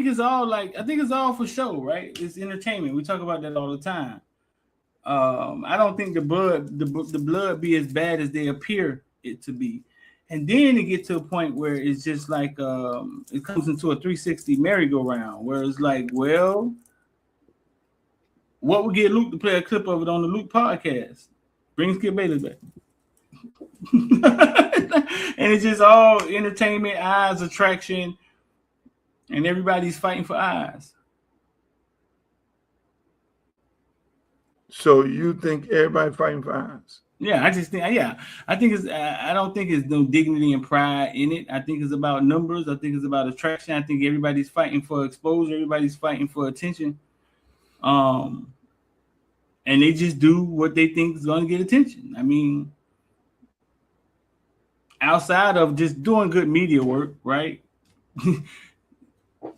it's all for show, right? It's entertainment. We talk about that all the time. I don't think the blood be as bad as they appear it to be, and then it gets to a point where it's just like it comes into a 360 merry-go-round where it's like, well, what would get Luke to play a clip of it on the Luke podcast? Bring Skip Bayless back, and it's just all entertainment, eyes, attraction, and everybody's fighting for eyes. So you think everybody fighting for eyes? Yeah, I think it's. I don't think it's no dignity and pride in it. I think it's about numbers. I think it's about attraction. I think everybody's fighting for exposure. Everybody's fighting for attention. And they just do what they think is going to get attention. I mean, outside of just doing good media work, right?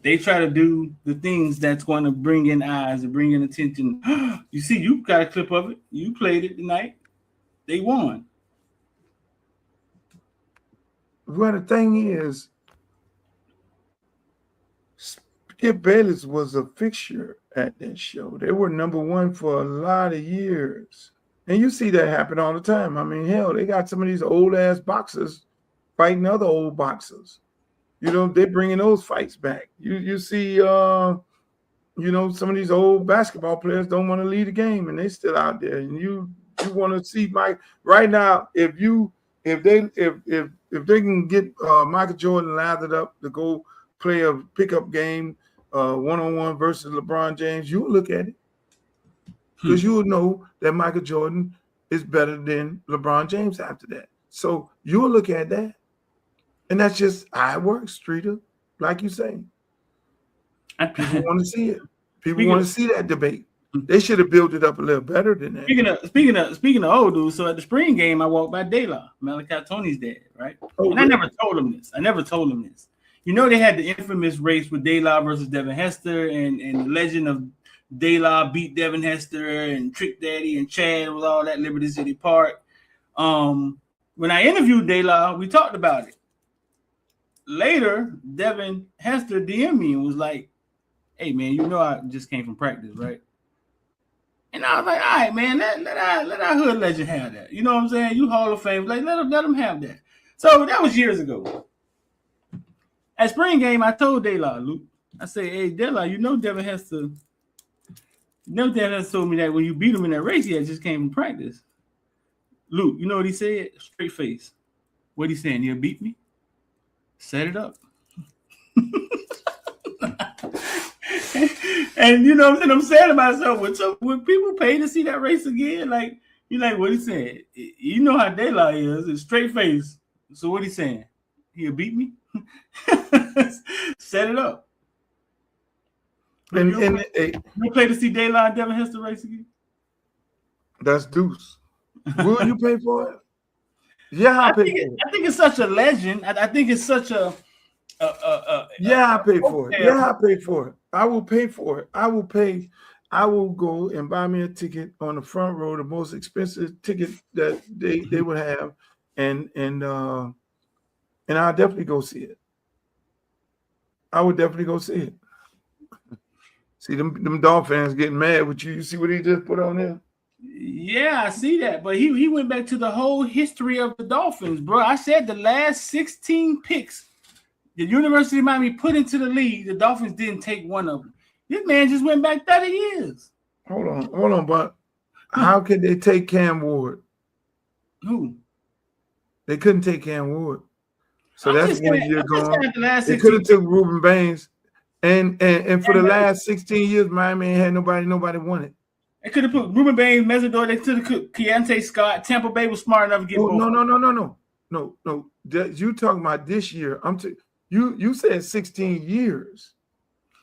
They try to do the things that's going to bring in eyes and bring in attention. You see, you got a clip of it. You played it tonight. They won. Well, the thing is, Skip Bayless was a fixture at that show. They were number 1 for a lot of years. And you see that happen all the time. I mean, hell, they got some of these old-ass boxers fighting other old boxers. You know, they're bringing those fights back. You see, some of these old basketball players don't want to leave the game, and they still out there. And you want to see Mike right now. If they can get Michael Jordan lathered up to go play a pickup game, 1-on-1 versus LeBron James, you look at it. because you will know that Michael Jordan is better than LeBron James after that. So you'll look at that, and that's just how it works, Streeter. Like you say, people want to see it. People want to see that debate. They should have built it up a little better than that. Speaking of old dudes, so at the spring game, I walked by De La, Malachi Tony's dad, right? Oh, and I never told him this. You know, they had the infamous race with De La versus Devin Hester, and the legend of De La beat Devin Hester and Trick Daddy and Chad was all at Liberty City Park. When I interviewed De La, we talked about it. Later, Devin Hester DM'd me and was like, "Hey man, you know I just came from practice, right?" And I was like, "All right, man, let our hood legend have that. You know what I'm saying? You Hall of Fame, like let them have that." So that was years ago. At spring game, I told De La, Luke, I said, "Hey, De La, you know Devin Hester. Devin Hester told me that when you beat him in that race, he had just came from practice." Luke, you know what he said? Straight face. What he saying? He'll beat me? Set it up. And you know what I'm saying to myself, when people pay to see that race again, like you like what he said. You know how De La is, it's straight face. So what he saying? He'll beat me? Set it up. And you pay to see De La and Devin Hester race again? That's deuce. Will you pay for it? Yeah, I think it's such a legend. I think it's such a I pay for it. Yeah, I pay for it. I will pay for it. I will pay. I will go and buy me a ticket on the front row, the most expensive ticket that they would have, and I'll definitely go see it. I would definitely go see it. See them Dolphins getting mad with you. You see what he just put on there? Yeah, I see that. But he went back to the whole history of the Dolphins, bro. I said the last 16 picks the University of Miami put into the league, the Dolphins didn't take one of them. This man just went back 30 years. Hold on, but how could they take Cam Ward? Who? They couldn't take Cam Ward. So that's 1 year gone. They could have took Rueben Bain. And for the last 16 years, Miami ain't had nobody won it. They could have put Rueben Bain, Mesidor. They took Keontae Scott. Tampa Bay was smart enough to get both. No. You talking about this year? You said 16 years.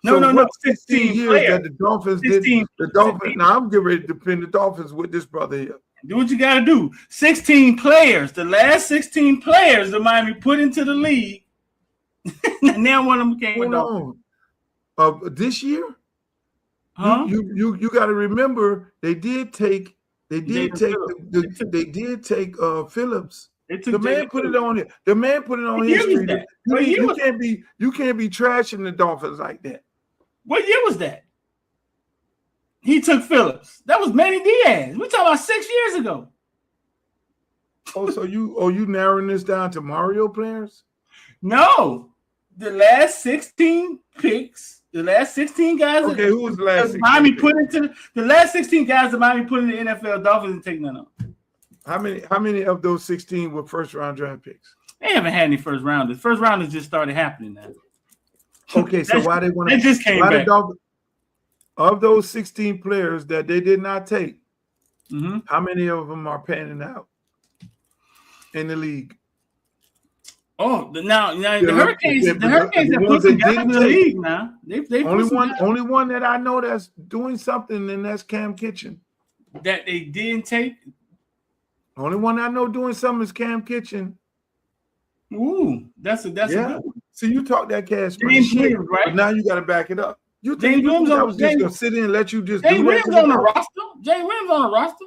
No. 16 years players. that the Dolphins 16, did. The Dolphins. Now I'm getting ready to defend the Dolphins with this brother here. Do what you got to do. 16 players. The last 16 players that Miami put into the league. Now one of them came with Dolphins. This year. Huh? You got to remember they did take Phillips. The man put it on here. The man put it on history. You can't be trashing the Dolphins like that. What year was that? He took Phillips. That was Manny Diaz. We're talking about 6 years ago. So you narrowing this down to Mario players? No. The last 16 picks. The last 16 guys. Okay, who was the last 16? Miami put into the last 16 guys that Miami put in the NFL. Dolphins didn't take none of them. How many of those 16 were first round draft picks? They haven't had any first rounders. First rounders just started happening now. Okay, so why they want to? They just came back. Of those 16 players that they did not take, how many of them are panning out in the league? Oh, now the Hurricanes have put some guys in the league now. They only one that I know that's doing something, and that's Cam Kitchen. That they didn't take. Only one I know doing something is Cam Kitchen. Ooh, that's a good one. So you talk that cash, James Williams, right? But now you got to back it up. You think I was just gonna sit in and let you just James do Williams on the roster? James Williams on the roster?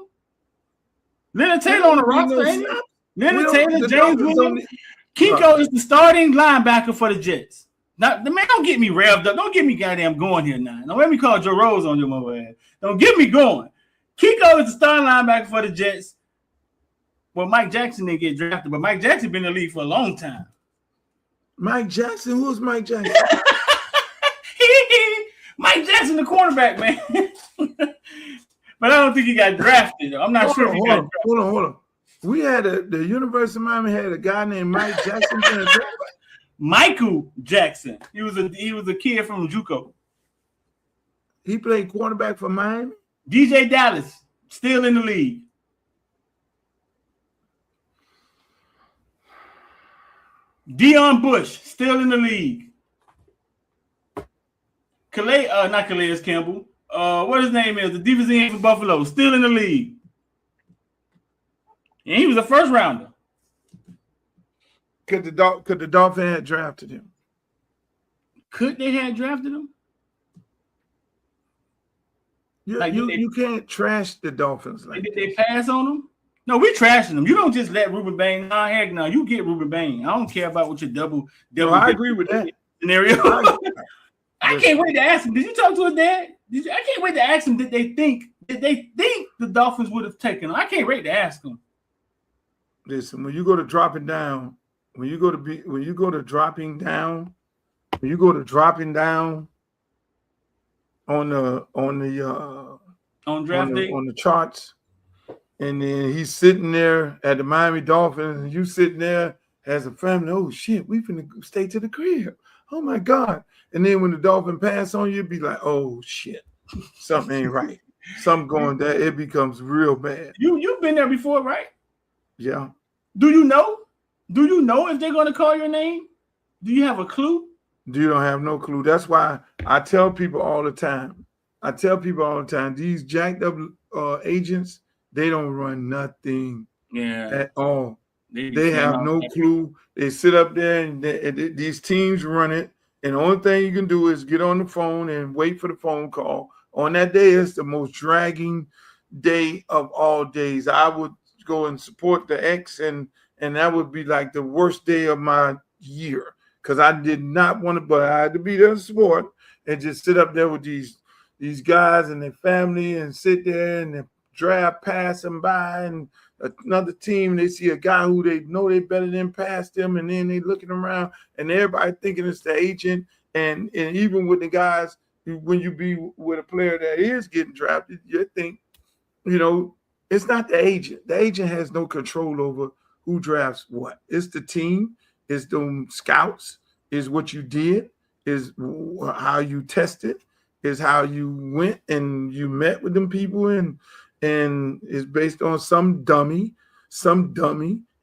Leonard Taylor on the roster, ain't he? Leonard Taylor, James Williams. Kiko is the starting linebacker for the Jets. Now, the man, don't get me revved up. Don't get me goddamn going here now. Don't let me call Joe Rose on your mother ass. Don't get me going. Kiko is the starting linebacker for the Jets. Well, Mike Jackson didn't get drafted, but Mike Jackson been in the league for a long time. Mike Jackson? Who's Mike Jackson? Mike Jackson, the cornerback, man. But I don't think he got drafted. I'm not sure if he got drafted. Hold on. We had the University of Miami had a guy named Mike Jackson. Michael Jackson. He was a kid from JUCO. He played quarterback for Miami? DJ Dallas still in the league. Deion Bush still in the league. Not Calais Campbell. What his name is? The defensive end for Buffalo still in the league. And he was a first rounder. Could the Dolphins have drafted him? Could they have drafted him? You can't trash the Dolphins like did they pass on him? No, we trashing them. You don't just let Rueben Bain. Nah, heck no. You get Rueben Bain. I don't care about what your double. I agree with that scenario. I can't wait to ask him. Did you talk to his dad? I can't wait to ask him. Did they think the Dolphins would have taken him? I can't wait to ask him. Listen, when you go to dropping down on draft day on the charts, and then he's sitting there at the Miami Dolphins, and you sitting there as a family. Oh shit, we finna stay to the crib. Oh my God! And then when the Dolphin pass on you, be like, oh shit, something ain't right. Something going there. It becomes real bad. You've been there before, right? Yeah. Do you know? Do you know if they're going to call your name? Do you have a clue? You don't have no clue. That's why I tell people all the time. These jacked up agents, they don't run nothing at all. They have no clue. They sit up there and these teams run it. And the only thing you can do is get on the phone and wait for the phone call. On that day, it's the most dragging day of all days. I would go and support the X, and that would be like the worst day of my year because I did not want to, but I had to be there to support and just sit up there with these guys and their family and sit there and the draft pass them by and another team, they see a guy who they know they better than pass them, and then they looking around and everybody thinking it's the agent, and even with the guys, when you be with a player that is getting drafted, you think, it's not the agent. The agent has no control over who drafts what. It's the team, it's them scouts, is what you did, is how you tested, is how you went and you met with them people, and it's based on some dummy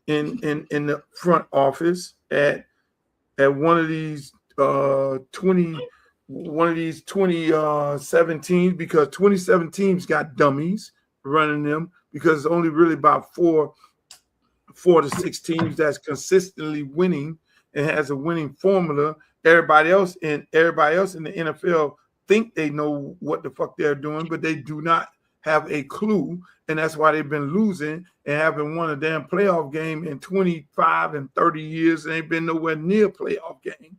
in the front office at one of these 27 teams, because 27 teams got dummies running them, because it's only really about four to six teams that's consistently winning and has a winning formula. Everybody else in the NFL think they know what the fuck they're doing, but they do not have a clue, and that's why they've been losing and haven't won a damn playoff game in 25 and 30 years, and ain't been nowhere near playoff game.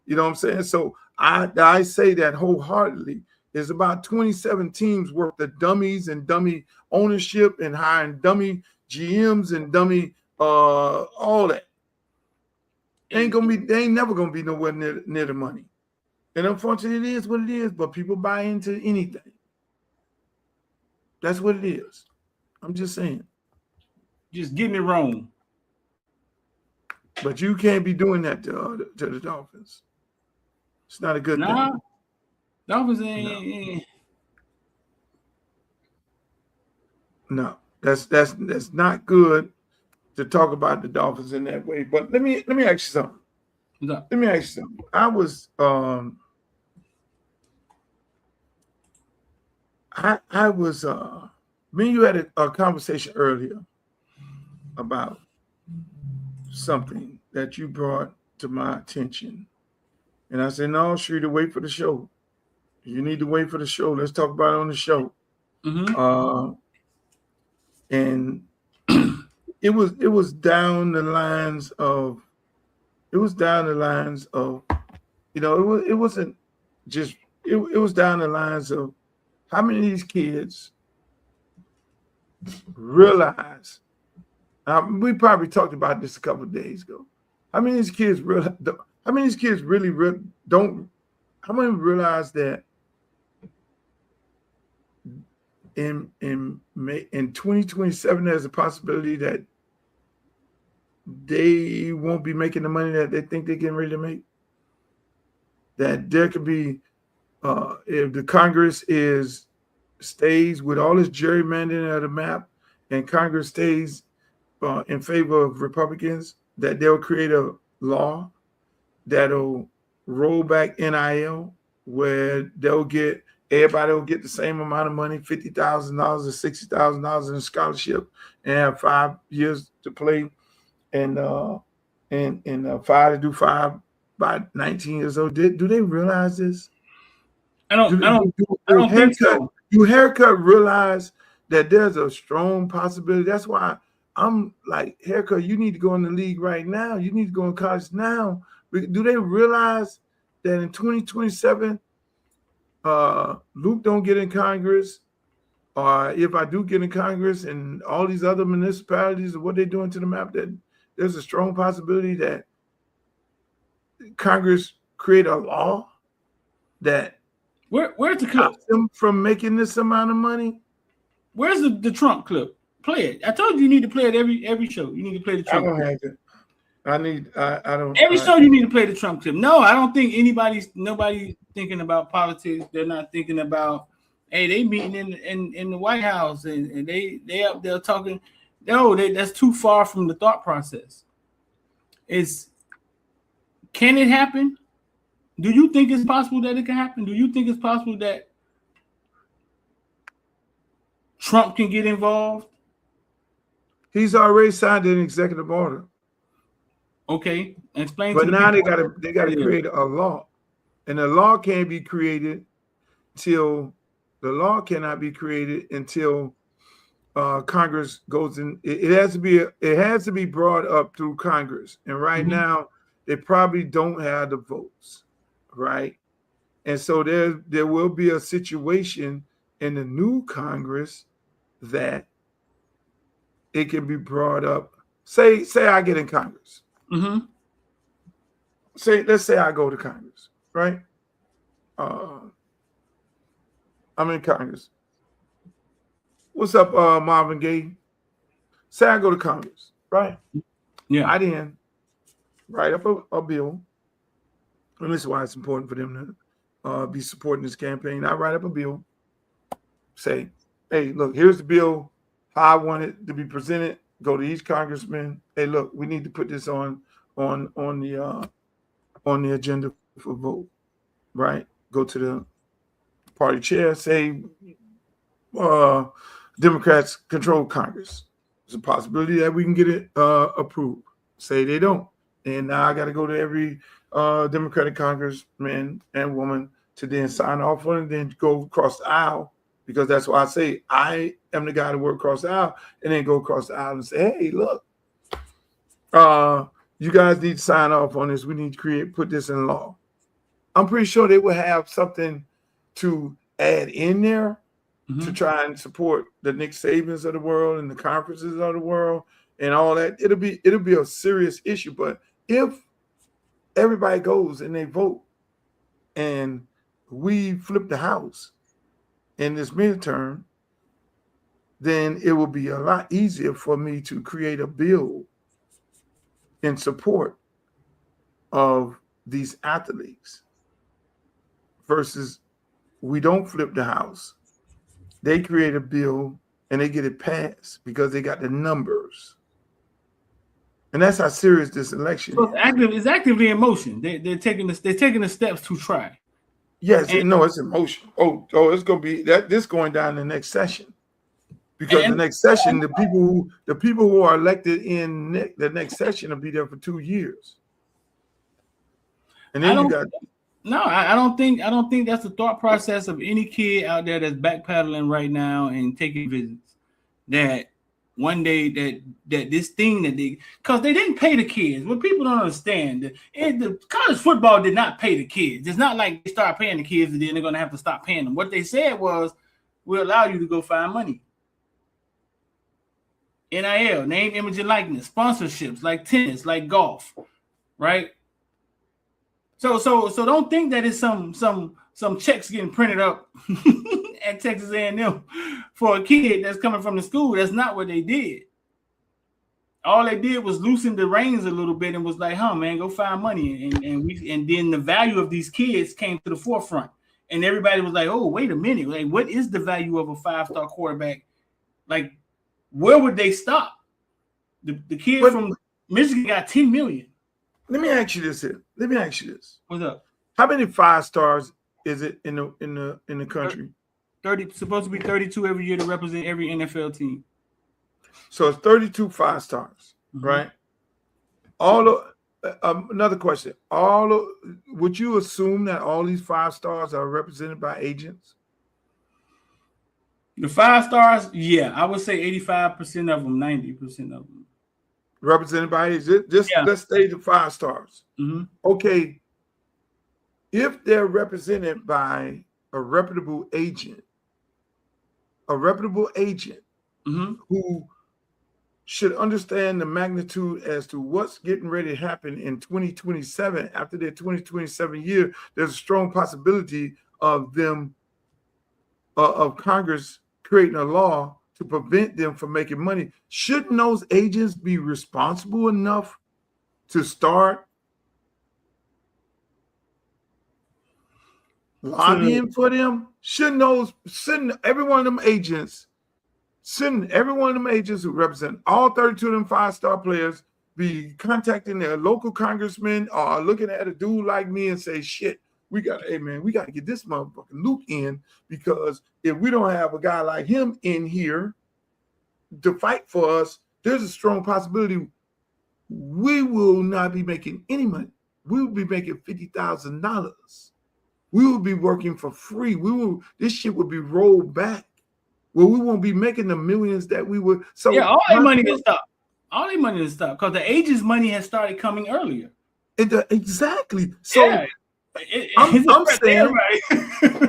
You know what I'm saying? So I say that wholeheartedly. There's about 27 teams worth of dummies and dummy ownership and hiring dummy GMs and dummy all that. They ain't never gonna be nowhere near the money. And unfortunately, it is what it is, but people buy into anything. That's what it is. I'm just saying. Just getting it wrong. But you can't be doing that to the Dolphins. It's not a good thing. Dolphins ain't. No, that's not good to talk about the Dolphins in that way. But let me ask you something. No. Let me ask you something. I was me and you had a conversation earlier about something that you brought to my attention. And I said, no, Shrita, wait for the show. You need to wait for the show. Let's talk about it on the show. Mm-hmm. And it was down the lines of, it was down the lines of how many of these kids realize. We probably talked about this a couple of days ago. How many of these kids realize? How many of these kids really don't? How many realize that in 2027 there's a possibility that they won't be making the money that they think they're getting ready to make? That there could be, if the Congress is stays with all this gerrymandering of the map, and Congress stays in favor of Republicans, that they'll create a law that'll roll back NIL, where everybody will get the same amount of money, $50,000 or $60,000 in a scholarship, and have 5 years to play, and 5 to do 5 by 19 years old. Do they realize this? I don't think so. Do Haircut realize that there's a strong possibility? That's why I'm like, Haircut, you need to go in the league right now. You need to go in college now. Do they realize that in 2027, Luke don't get in Congress, or if I do get in Congress and all these other municipalities and what they're doing to the map, that there's a strong possibility that Congress create a law that where's the clip them from making this amount of money? Where's the Trump clip? Play it. I told you need to play it every show. You need to play the Trump. I don't have it. I don't. Every show you need to play the Trump clip. No, I don't think nobody thinking about politics. They're not thinking about, hey, they meeting in the White House and they up there talking. No, that's too far from the thought process. Can it happen? Do you think it's possible that it can happen? Do you think it's possible that Trump can get involved? He's already signed an executive order. Okay, explain. But now they gotta create a law, and the law can't be created till Congress goes in. It has to be brought up through Congress, and right now they probably don't have the votes, right? And so there will be a situation in the new Congress that it can be brought up. Say I get in Congress. Let's say I go to Congress, right? I'm in Congress. What's up, Marvin Gaye? Say I go to Congress, right? Yeah. I then write up a bill, and this is why it's important for them to be supporting this campaign. I write up a bill, say, hey, look, here's the bill, how I want it to be presented. Go to each congressman. Hey, look, we need to put this on the agenda for vote, right? Go to the party chair, say Democrats control Congress. There's a possibility that we can get it approved. Say they don't. And now I got to go to every Democratic congressman and woman to then sign off on it and then go across the aisle, because that's why I say I am the guy to work across the aisle, and then go across the aisle and say, hey, look, you guys need to sign off on this. We need to put this in law. I'm pretty sure they will have something to add in there to try and support the Nick Sabans of the world and the conferences of the world and all that. It'll be a serious issue. But if everybody goes and they vote and we flip the House in this midterm, then it will be a lot easier for me to create a bill in support of these athletes versus we don't flip the House. They create a bill and they get it passed because they got the numbers. And that's how serious this election is. It's actively in motion. They're taking the steps to try. Yes, it's in motion. Oh, it's gonna be that this going down the next session. Because the next session, the people who are elected in the next session will be there for 2 years. And then I don't think that's the thought process of any kid out there that's backpedaling right now and taking visits. That one day that this thing because they didn't pay the kids. What people don't understand, the college football did not pay the kids. It's not like they start paying the kids and then they're gonna have to stop paying them. What they said was, we'll allow you to go find money. NIL, name, image, and likeness, sponsorships like tennis, like golf, right? So don't think that it's some checks getting printed up at Texas A&M for a kid that's coming from the school. That's not what they did. All they did was loosen the reins a little bit and was like, man, go find money. And then the value of these kids came to the forefront. and everybody was like, "Oh, wait a minute! Like, what is the value of a 5-star quarterback? Like, where would they stop?" The kid from Michigan got $10 million. Let me ask you this here. Let me ask you this. What's up? How many 5-stars is it in the country? 30, supposed to be 32 every year to represent every NFL team. So it's 32 5-stars, right? Another question. Would you assume that all these 5-stars are represented by agents? The 5-stars, yeah, I would say 85% of them, 90% of them. Represented by agents? Let's stay the 5-stars. Okay. If they're represented by a reputable agent who should understand the magnitude as to what's getting ready to happen in 2027. After their 2027 year, there's a strong possibility of them, of Congress creating a law to prevent them from making money. Shouldn't those agents be responsible enough to start lobbying for them? Shouldn't every one of them agents who represent all 32 of them 5-star players be contacting their local congressman or looking at a dude like me and say, shit, we got to get this motherfucking Luke in, because if we don't have a guy like him in here to fight for us, there's a strong possibility we will not be making any money. We will be making $50,000. We will be working for free. This shit will be rolled back. Well, we won't be making the millions that we would. So yeah, all their money is stopped. All their money is stopped because the agents' money has started coming earlier. Exactly. So yeah, I'm saying,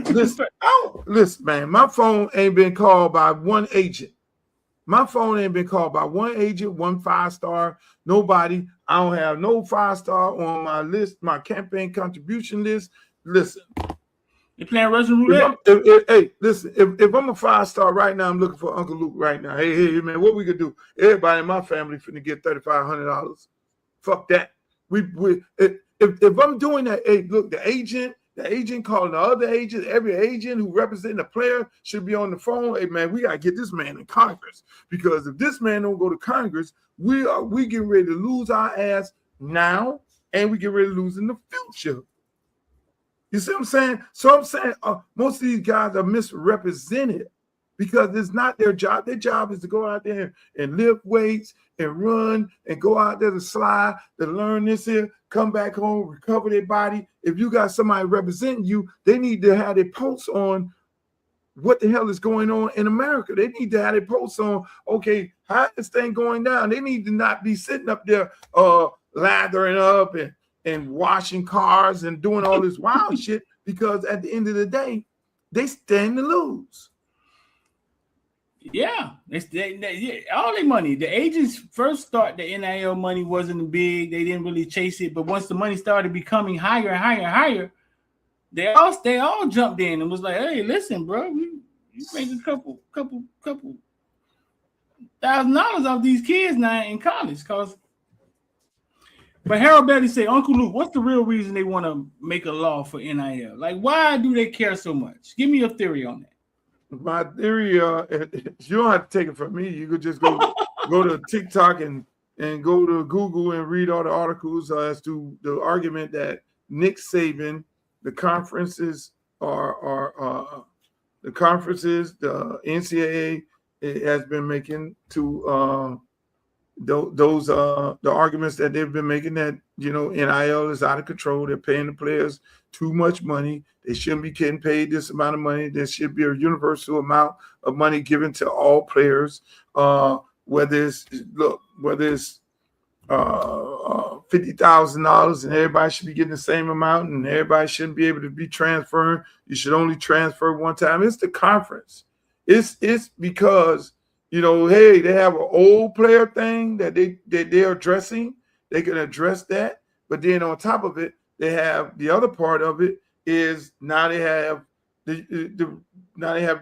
listen, man, my phone ain't been called by one agent. My phone ain't been called by one agent, one 5-star, nobody. I don't have no 5-star on my list, my campaign contribution list. Listen. You playing Russian roulette? Hey, listen. If I'm a 5-star right now, I'm looking for Uncle Luke right now. Hey, man, what we could do? Everybody in my family finna get $3,500. Fuck that. If I'm doing that, hey, look, the agent calling the other agent, every agent who represents a player should be on the phone. Hey, man, we gotta get this man in Congress, because if this man don't go to Congress, we get ready to lose our ass now, and we get ready to lose in the future. You see what I'm saying? So I'm saying most of these guys are misrepresented because it's not their job. Their job is to go out there and lift weights and run and go out there to slide, to learn this here, come back home, recover their body. If you got somebody representing you, they need to have their pulse on what the hell is going on in America. They need to have their pulse on, okay, how is this thing going down? They need to not be sitting up there lathering up and washing cars and doing all this wild shit, because at the end of the day, they stand to lose. Yeah, all their money. The agents first start the NIL money wasn't big. They didn't really chase it, but once the money started becoming higher and higher and higher, they all jumped in and was like, "Hey, listen, bro, you make a couple $1,000 off these kids now in college, cause." But Harold Bailey said, Uncle Luke, what's the real reason they want to make a law for NIL? Like, why do they care so much? Give me your theory on that. My theory, you don't have to take it from me. You could just go to TikTok and go to Google and read all the articles as to the argument that Nick Saban, the conferences, the NCAA has been making to the arguments that they've been making, that NIL is out of control. They're paying the players too much money. They shouldn't be getting paid this amount of money. There should be a universal amount of money given to all players. Whether it's $50,000 and everybody should be getting the same amount, and everybody shouldn't be able to be transferring. You should only transfer one time. It's the conference. It's because hey, they have an old player thing that they're addressing. They can address that, but then on top of it, they have the other part of it is now they have the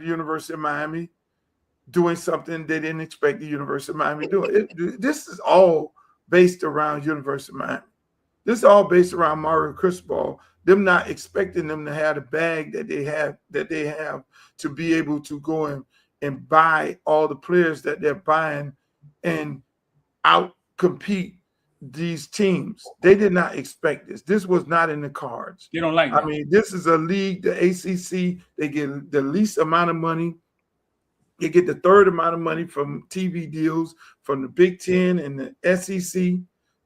University of Miami doing something they didn't expect the University of Miami doing. This is all based around University of Miami. This is all based around Mario Cristobal. them not expecting them to have the bag that they have to be able to go and buy all the players that they're buying and out compete these teams. They did not expect this. This was not in the cards. They don't like I that. mean, this is a league, the ACC, they get the least amount of money. They get the third amount of money from TV deals from the Big Ten and the SEC.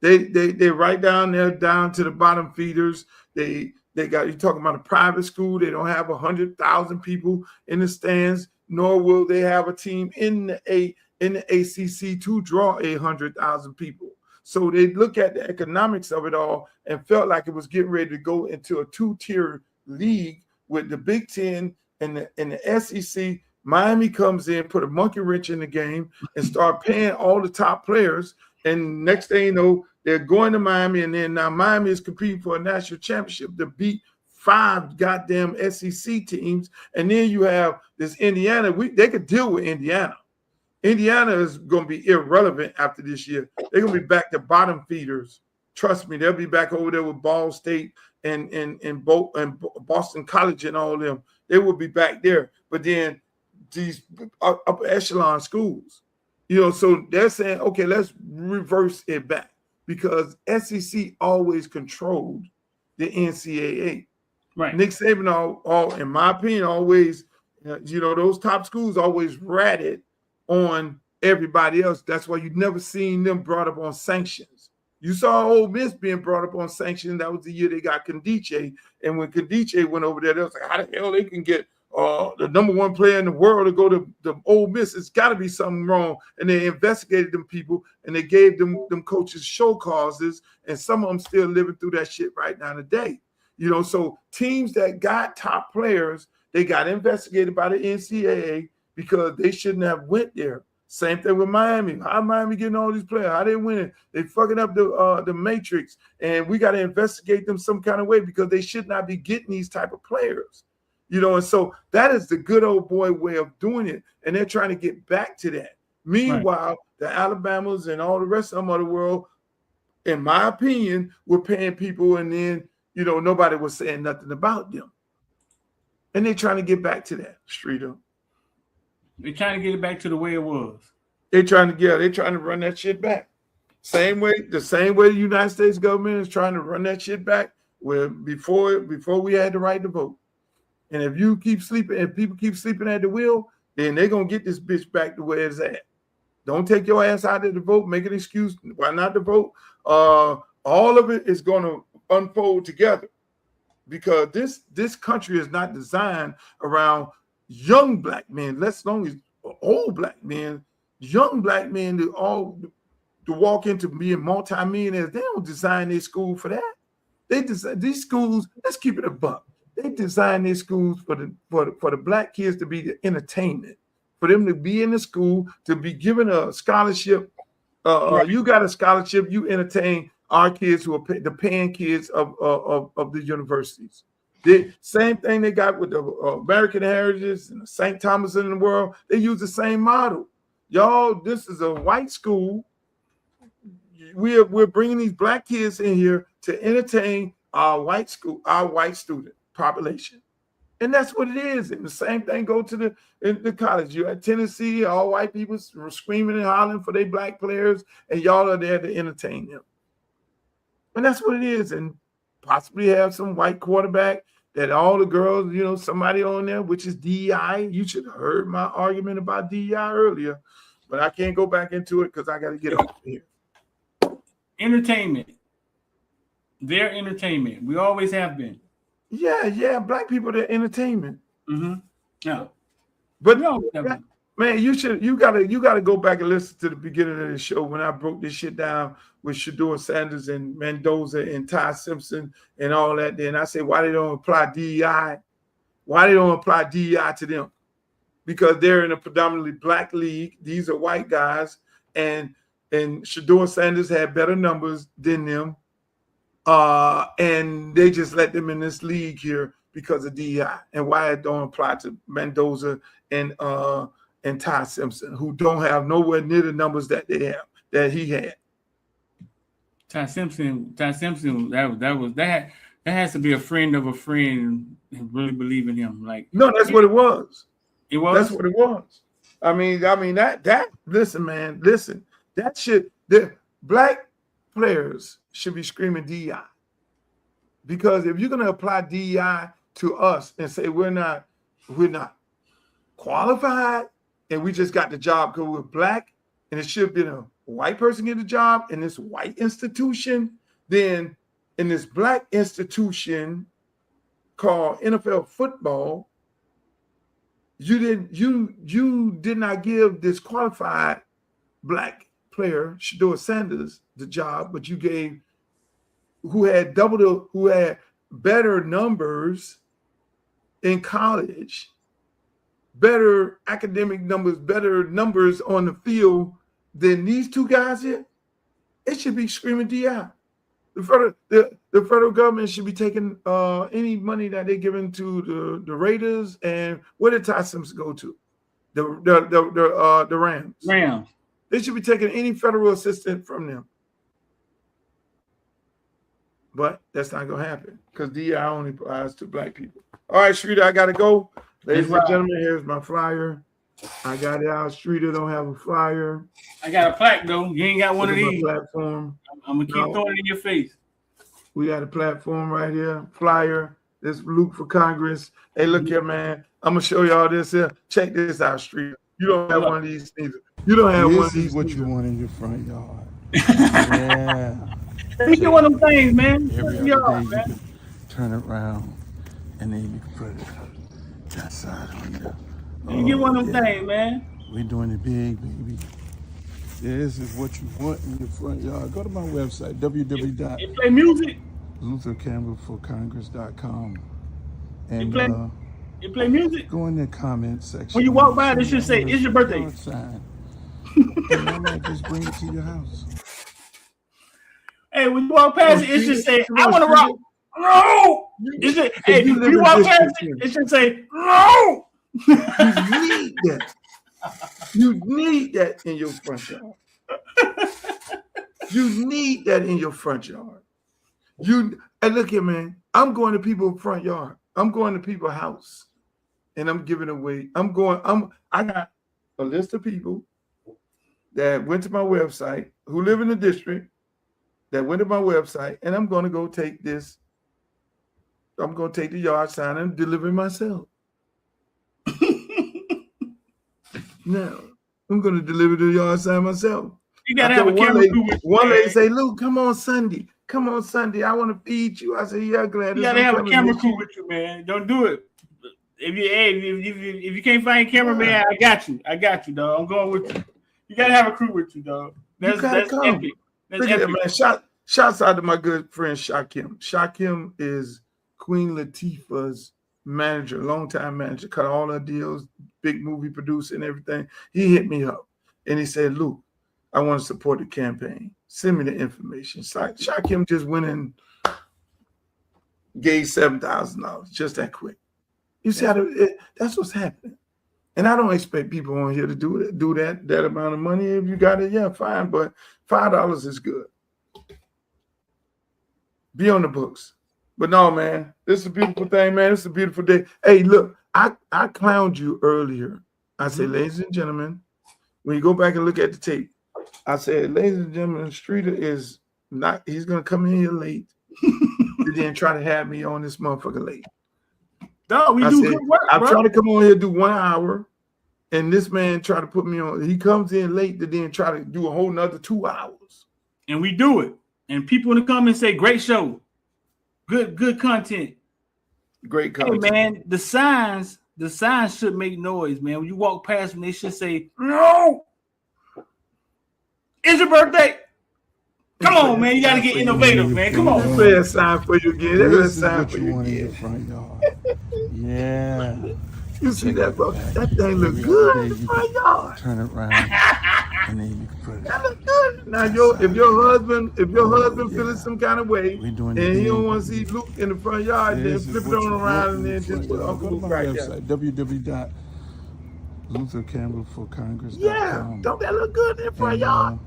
They right down there, down to the bottom feeders. They got, you talking about a private school. They don't have 100,000 people in the stands, nor will they have a team in the ACC to draw 100,000 people. So they look at the economics of it all and felt like it was getting ready to go into a two-tier league with the Big Ten and the SEC. Miami comes in, put a monkey wrench in the game, and start paying all the top players. And next thing you know, they're going to Miami, and then now Miami is competing for a national championship to beat 5 goddamn SEC teams. And then you have this Indiana. They could deal with Indiana. Indiana is going to be irrelevant after this year. They're going to be back to bottom feeders. Trust me, they'll be back over there with Ball State and Boston College and all of them. They will be back there. But then these upper echelon schools, so they're saying, okay, let's reverse it back because SEC always controlled the NCAA. Right. Nick Saban, all in my opinion, always, those top schools always ratted on everybody else. That's why you never seen them brought up on sanctions. You saw Ole Miss being brought up on sanctions. That was the year they got Kondiche. And when Kondiche went over there, they was like, how the hell they can get the number 1 player in the world to go to the Ole Miss? It's got to be something wrong. And they investigated them people, and they gave them coaches show causes, and some of them still living through that shit right now today. So teams that got top players, they got investigated by the NCAA because they shouldn't have went there. Same thing with Miami. How Miami getting all these players? How they winning? They fucking up the matrix, and we got to investigate them some kind of way because they should not be getting these type of players. And so that is the good old boy way of doing it, and they're trying to get back to that. Meanwhile, the Alabamas and all the rest of them of the world, in my opinion, were paying people, and then nobody was saying nothing about them, and they're trying to get back to that. Streeter. They're trying to get it back to the way it was. They're trying to run that shit back. The same way the United States government is trying to run that shit back where before we had the right to vote. And if you keep sleeping, if people keep sleeping at the wheel, then they're gonna get this bitch back to where it's at. Don't take your ass out there to vote, make an excuse why not to vote. All of it is gonna unfold together because this country is not designed around young black men, less long as old black men, young black men to walk into being multimillionaires. They don't design their school for that. They design these schools. Let's keep it a buck. They design their schools for the black kids to be the entertainment, for them to be in the school, to be given a scholarship. You got a scholarship, you entertain our kids who are the paying kids of the universities. The same thing they got with the American Heritage and the St. Thomas in the world. They use the same model. Y'all, this is a white school. We're bringing these black kids in here to entertain our white student population, and that's what it is. And the same thing go to the college. You at Tennessee, all white people screaming and hollering for their black players, and y'all are there to entertain them. And that's what it is. And possibly have some white quarterback that all the girls, somebody on there, which is DEI. You should have heard my argument about DEI earlier, but I can't go back into it because I got to get off here. Entertainment. Their entertainment. We always have been. Yeah. Black people, they're entertainment. Mm-hmm. Yeah. But no, man, you gotta go back and listen to the beginning of the show when I broke this shit down with Shedeur Sanders and Mendoza and Ty Simpson and all that. Then I say, why they don't apply DEI? Why they don't apply DEI to them? Because they're in a predominantly black league. These are white guys, and Shedeur Sanders had better numbers than them. And they just let them in this league here because of DEI, and why it don't apply to Mendoza and Ty Simpson, who don't have nowhere near the numbers that he had. Ty Simpson, that That has to be a friend of a friend and really believe in him. Like, no, that's what it was. It was. That's what it was. I mean that. Listen, man, listen. That shit. The black players should be screaming DEI, because if you're gonna apply DEI to us and say we're not qualified and we just got the job because we're black, and it should have been a white person get the job in this white institution, then in this black institution called NFL football, you did not give this qualified black player, Shedeur Sanders, the job, but you gave who had better numbers in college, better academic numbers, better numbers on the field than these two guys here. It should be screaming DI. The federal government should be taking any money that they're giving to the Raiders, and where did Ty Simpson go to? The Rams. Rams. They should be taking any federal assistance from them. But that's not gonna happen because DI only applies to black people. All right, Streeter, I gotta go. Ladies and gentlemen, here's my flyer. I got it out. Streeter don't have a flyer. I got a plaque though. You ain't got one of these. Platform. I'm gonna keep throwing it in your face. We got a platform right here. Flyer. This Luke for Congress. Hey, look here, man. I'm gonna show y'all this here. Check this out, Streeter. You don't have one of these neither. You don't have one of these. This is what you want in your front yard. Yeah. You get one of them things, man. Every other day you can turn it around and then you can put it that side on there. You get one of them things, man. We're doing it big, baby. This is what you want in your front yard. Go to my website, www.luthercampbellforcongress.com. And you play music? Go in the comment section. When you walk by, it should say, it's your birthday. Sign. And I might just bring it to your house. Hey, when you walk past it should say, I want to rock. No! Hey, if you walk past it should say, no! You need that. You need that in your front yard. You need that in your front yard. Hey, look here, man. I'm going to people's front yard. I'm going to people's house. And I'm giving away. I got a list of people that went to my website who live in the district that went to my website, and I'm going to go take this. I'm going to take the yard sign and deliver it myself. Now, I'm going to deliver the yard sign myself. You got to have a camera crew with you. One lady say, Luke, come on Sunday. Come on Sunday. I want to feed you. I say, yeah, glad. You got to have a camera crew with you, man. Don't do it. If you can't find a cameraman, I got you. I got you, dog. I'm going with you. You got to have a crew with you, dog. That's epic. Look at that, man. Shouts out to my good friend Shakim. Shakim is Queen Latifah's manager, longtime manager, cut all her deals, big movie producer and everything. He hit me up and he said, Luke, I want to support the campaign. Send me the information. Shakim just went and gave $7,000 just that quick. You see how that's what's happening. And I don't expect people on here to do that amount of money. If you got it, yeah, fine. But $5 is good. Be on the books. But no, man, this is a beautiful thing, man. It's a beautiful day. Hey, look, I clowned you earlier. I said, ladies and gentlemen, when you go back and look at the tape, I said, ladies and gentlemen, Streeter is not, he's going to come in here late and then try to have me on this motherfucker late. No, we do good work, I'm bro. trying to come on here do 1 hour, and this man try to put me on. He comes in late to then try to do a whole nother 2 hours. And we do it. And people in the comments say, great show. Good content. Great content. Hey, man, the signs should make noise, man. When you walk past them, they should say, no. It's your birthday. Come on, man. You got to get innovative, man. Come on. Play a sign for you again. This is what you want in your front yard. Yeah. You see that, bro? That thing look good in the front yard. Turn it around, and then you can put it. That look good. Now, if your husband feeling some kind of way, and he don't want to see Luke in the front yard, then flip it on around and then just put Uncle Luke right there. www.luthercampbellforcongress.com. Yeah, don't that look good in the front yard?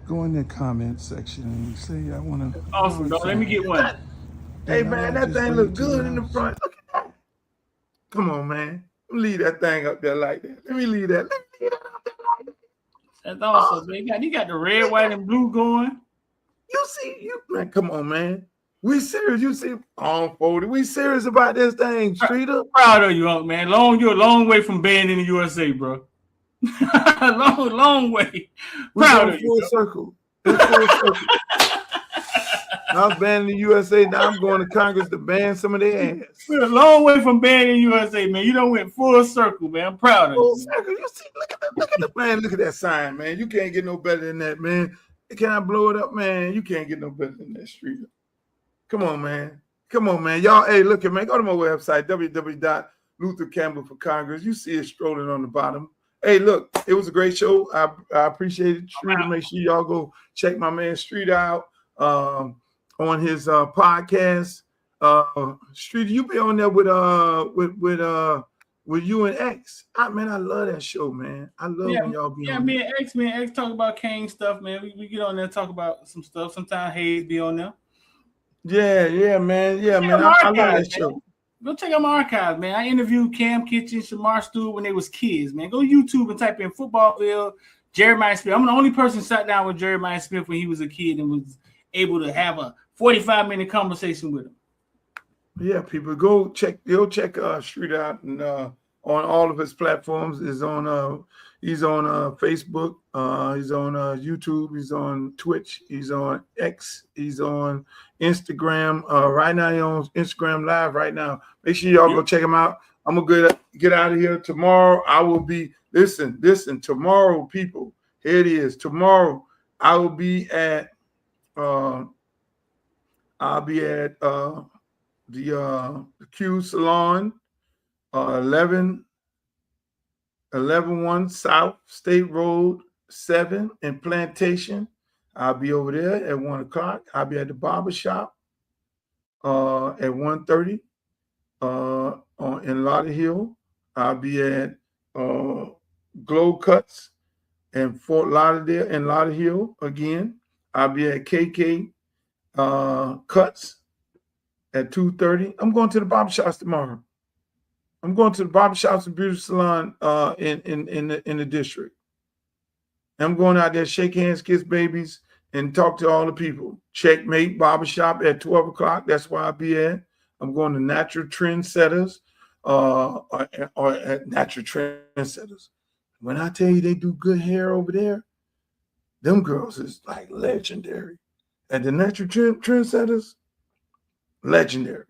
Go in the comment section and say, I want to. Awesome, dog. Let me get one. Hey man, that thing look good in the front. Look at that. Come on, man. Let me leave that thing up there like that. Let me leave that. Let me leave that up there like that. That's awesome, man. You got the red, white, and blue going. You see, man, come on, man. We serious. You see, on folded. We serious about this thing, Streeter. Proud of you, man. You're a long way from being in the USA, bro. long way. Proud of you. Full circle. It's full circle. I was banned in the USA. Now I'm going to Congress to ban some of their ass. We're a long way from banning USA, man. You done went full circle, man. I'm proud of you. Circle. You see, look at the man. Look at that sign, man. You can't get no better than that, man. Can I blow it up, man? You can't get no better than that, Streeter. Come on, man. Come on, man. Y'all, hey, look at man. Go to my website, www.LutheCampbell4Congress. You see it strolling on the bottom. Hey, look, it was a great show. I appreciate it, Streeter. Make sure y'all go check my man Streeter out. On his podcast, Street, you be on there with you and X. Man, I love that show, man. I love when y'all be on. Me and X talk about Kane stuff, man. We get on there and talk about some stuff. Sometimes Hayes be on there. Yeah, man. I love that show. Go check out my archives, man. I interviewed Cam Kitchen, Shamar Stewart when they was kids, man. Go YouTube and type in Footballville, Jeremiah Smith. I'm the only person sat down with Jeremiah Smith when he was a kid and was able to have a 45-minute conversation with him. Yeah, people go check Street out and on all of his platforms. He's on Facebook, he's on YouTube, he's on Twitch, he's on X, he's on Instagram. Right now he's on Instagram Live right now. Make sure y'all go check him out. I'm gonna get out of here tomorrow. I will be listen tomorrow, people. Here it is. Tomorrow I will be at the Q Salon, 111 South State Road 7 in Plantation. I'll be over there at 1 o'clock. I'll be at the barber shop at 1:30 in Lauderhill. I'll be at Glow Cuts in Fort Lauderdale in Lauderhill again. I'll be at KK Cuts at 2:30. I'm going to the barbershops tomorrow. I'm going to the barbershops and beauty salon in the district. I'm going out there, shake hands, kiss babies, and talk to all the people. Checkmate Barbershop at 12 o'clock. That's where I'll be at. I'm going to Natural Trendsetters or at Natural Trendsetters. When I tell you they do good hair over there, them girls is like legendary. At the Natural Trendsetters, legendary.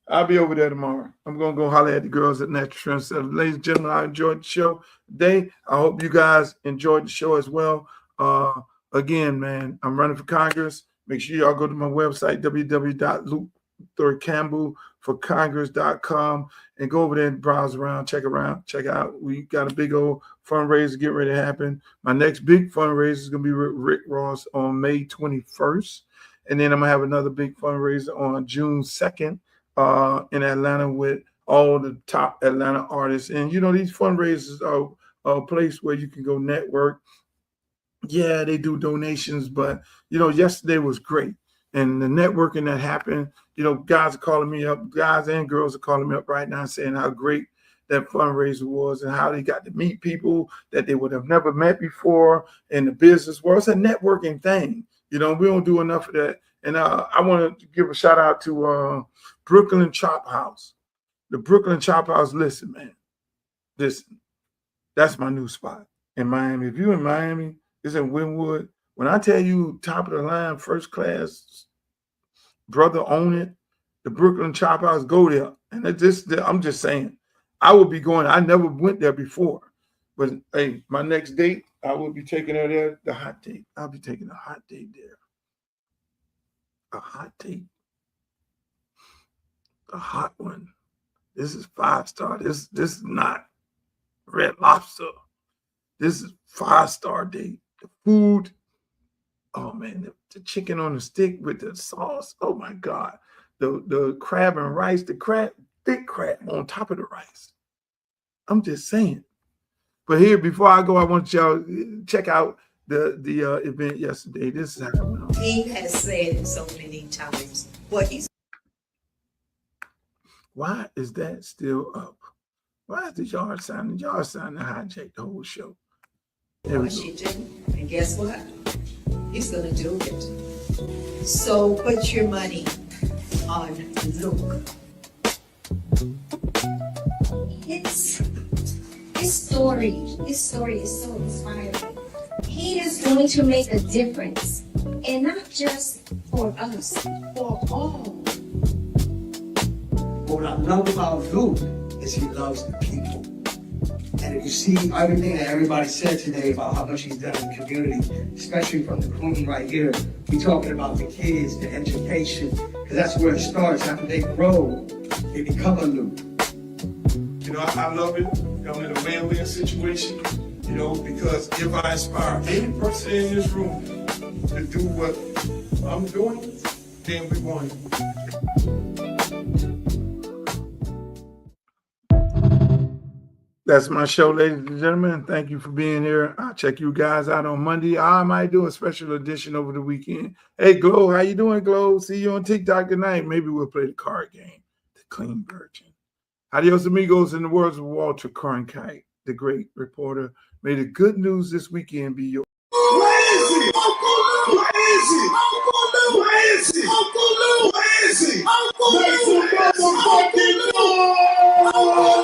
I'll be over there tomorrow. I'm going to go holler at the girls at Natural Trendsetters. Ladies and gentlemen, I enjoyed the show today. I hope you guys enjoyed the show as well. Again, man, I'm running for Congress. Make sure y'all go to my website, www.LutheCampbell4Congress.com, and go over there and browse around, check out. We got a big old fundraiser getting ready to happen. My next big fundraiser is going to be with Rick Ross on May 21st. And then I'm going to have another big fundraiser on June 2nd in Atlanta with all the top Atlanta artists. And, you know, these fundraisers are a place where you can go network. Yeah, they do donations, but, you know, yesterday was great. And the networking that happened, you know, guys are calling me up, guys and girls are calling me up right now saying how great that fundraiser was and how they got to meet people that they would have never met before in the business world. It's a networking thing. You know, we don't do enough of that. And I want to give a shout out to Brooklyn Chop House. The Brooklyn Chop House, listen, man. Listen, that's my new spot in Miami. If you're in Miami, it's in Wynwood. When I tell you top of the line, first class, brother own it, the Brooklyn Chop House, go there. And I'm just saying, I will be going. I never went there before. But, hey, my next date, I will be taking her there, the hot date. I'll be taking a hot date there. A hot date. A hot one. This is 5-star. This is not Red Lobster. This is 5-star date. The food, oh man, the chicken on the stick with the sauce. Oh my God. The crab and rice, thick crab on top of the rice. I'm just saying. But here, before I go, I want y'all to check out the event yesterday. This is how it went on. He has said it so many times. What he's Why is that still up? Why is the yard sign to hijack the whole show? There we What go. she did, and guess what? He's gonna do it. So put your money on Luke. His story is so inspiring. He is going to make a difference, and not just for us, for all. What I love about Luke is he loves the people. And if you see everything that everybody said today about how much he's done in the community, especially from the queen right here, we talking about the kids, the education, because that's where it starts. After they grow, they become a Luke. You know, I love it. I'm in a win-win situation, you know, because if I inspire any person in this room to do what I'm doing, then we won. That's my show, ladies and gentlemen. Thank you for being here. I'll check you guys out on Monday. I might do a special edition over the weekend. Hey, Glow, how you doing, Glow? See you on TikTok tonight. Maybe we'll play the card game, the clean version. Adios, amigos. In the words of Walter Cronkite, the great reporter, may the good news this weekend be yours. Where is he? Uncle Lke! Where is he? Uncle Lke! Where is he? Uncle Lke! Where is he? Uncle Lke! Make some motherfucking noise! Uncle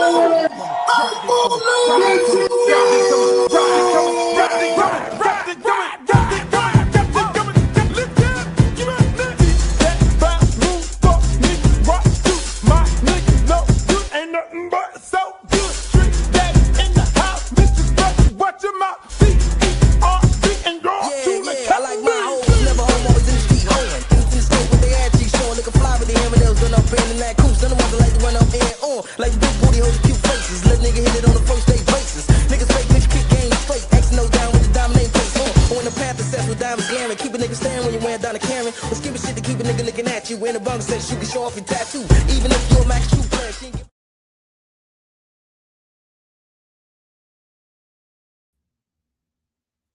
like big booty hoes, cute faces. Let nigga hit it on the first day basis. Niggas fake, bitch, kick game straight. X nose down with the dominate face. On the path of sex with diamonds glaring. Keep a nigga staring when you're wearing down a Karen. Or skipping shit to keep a nigga looking at you. In a bum says you can show off your tattoo. Even if you're a max true player.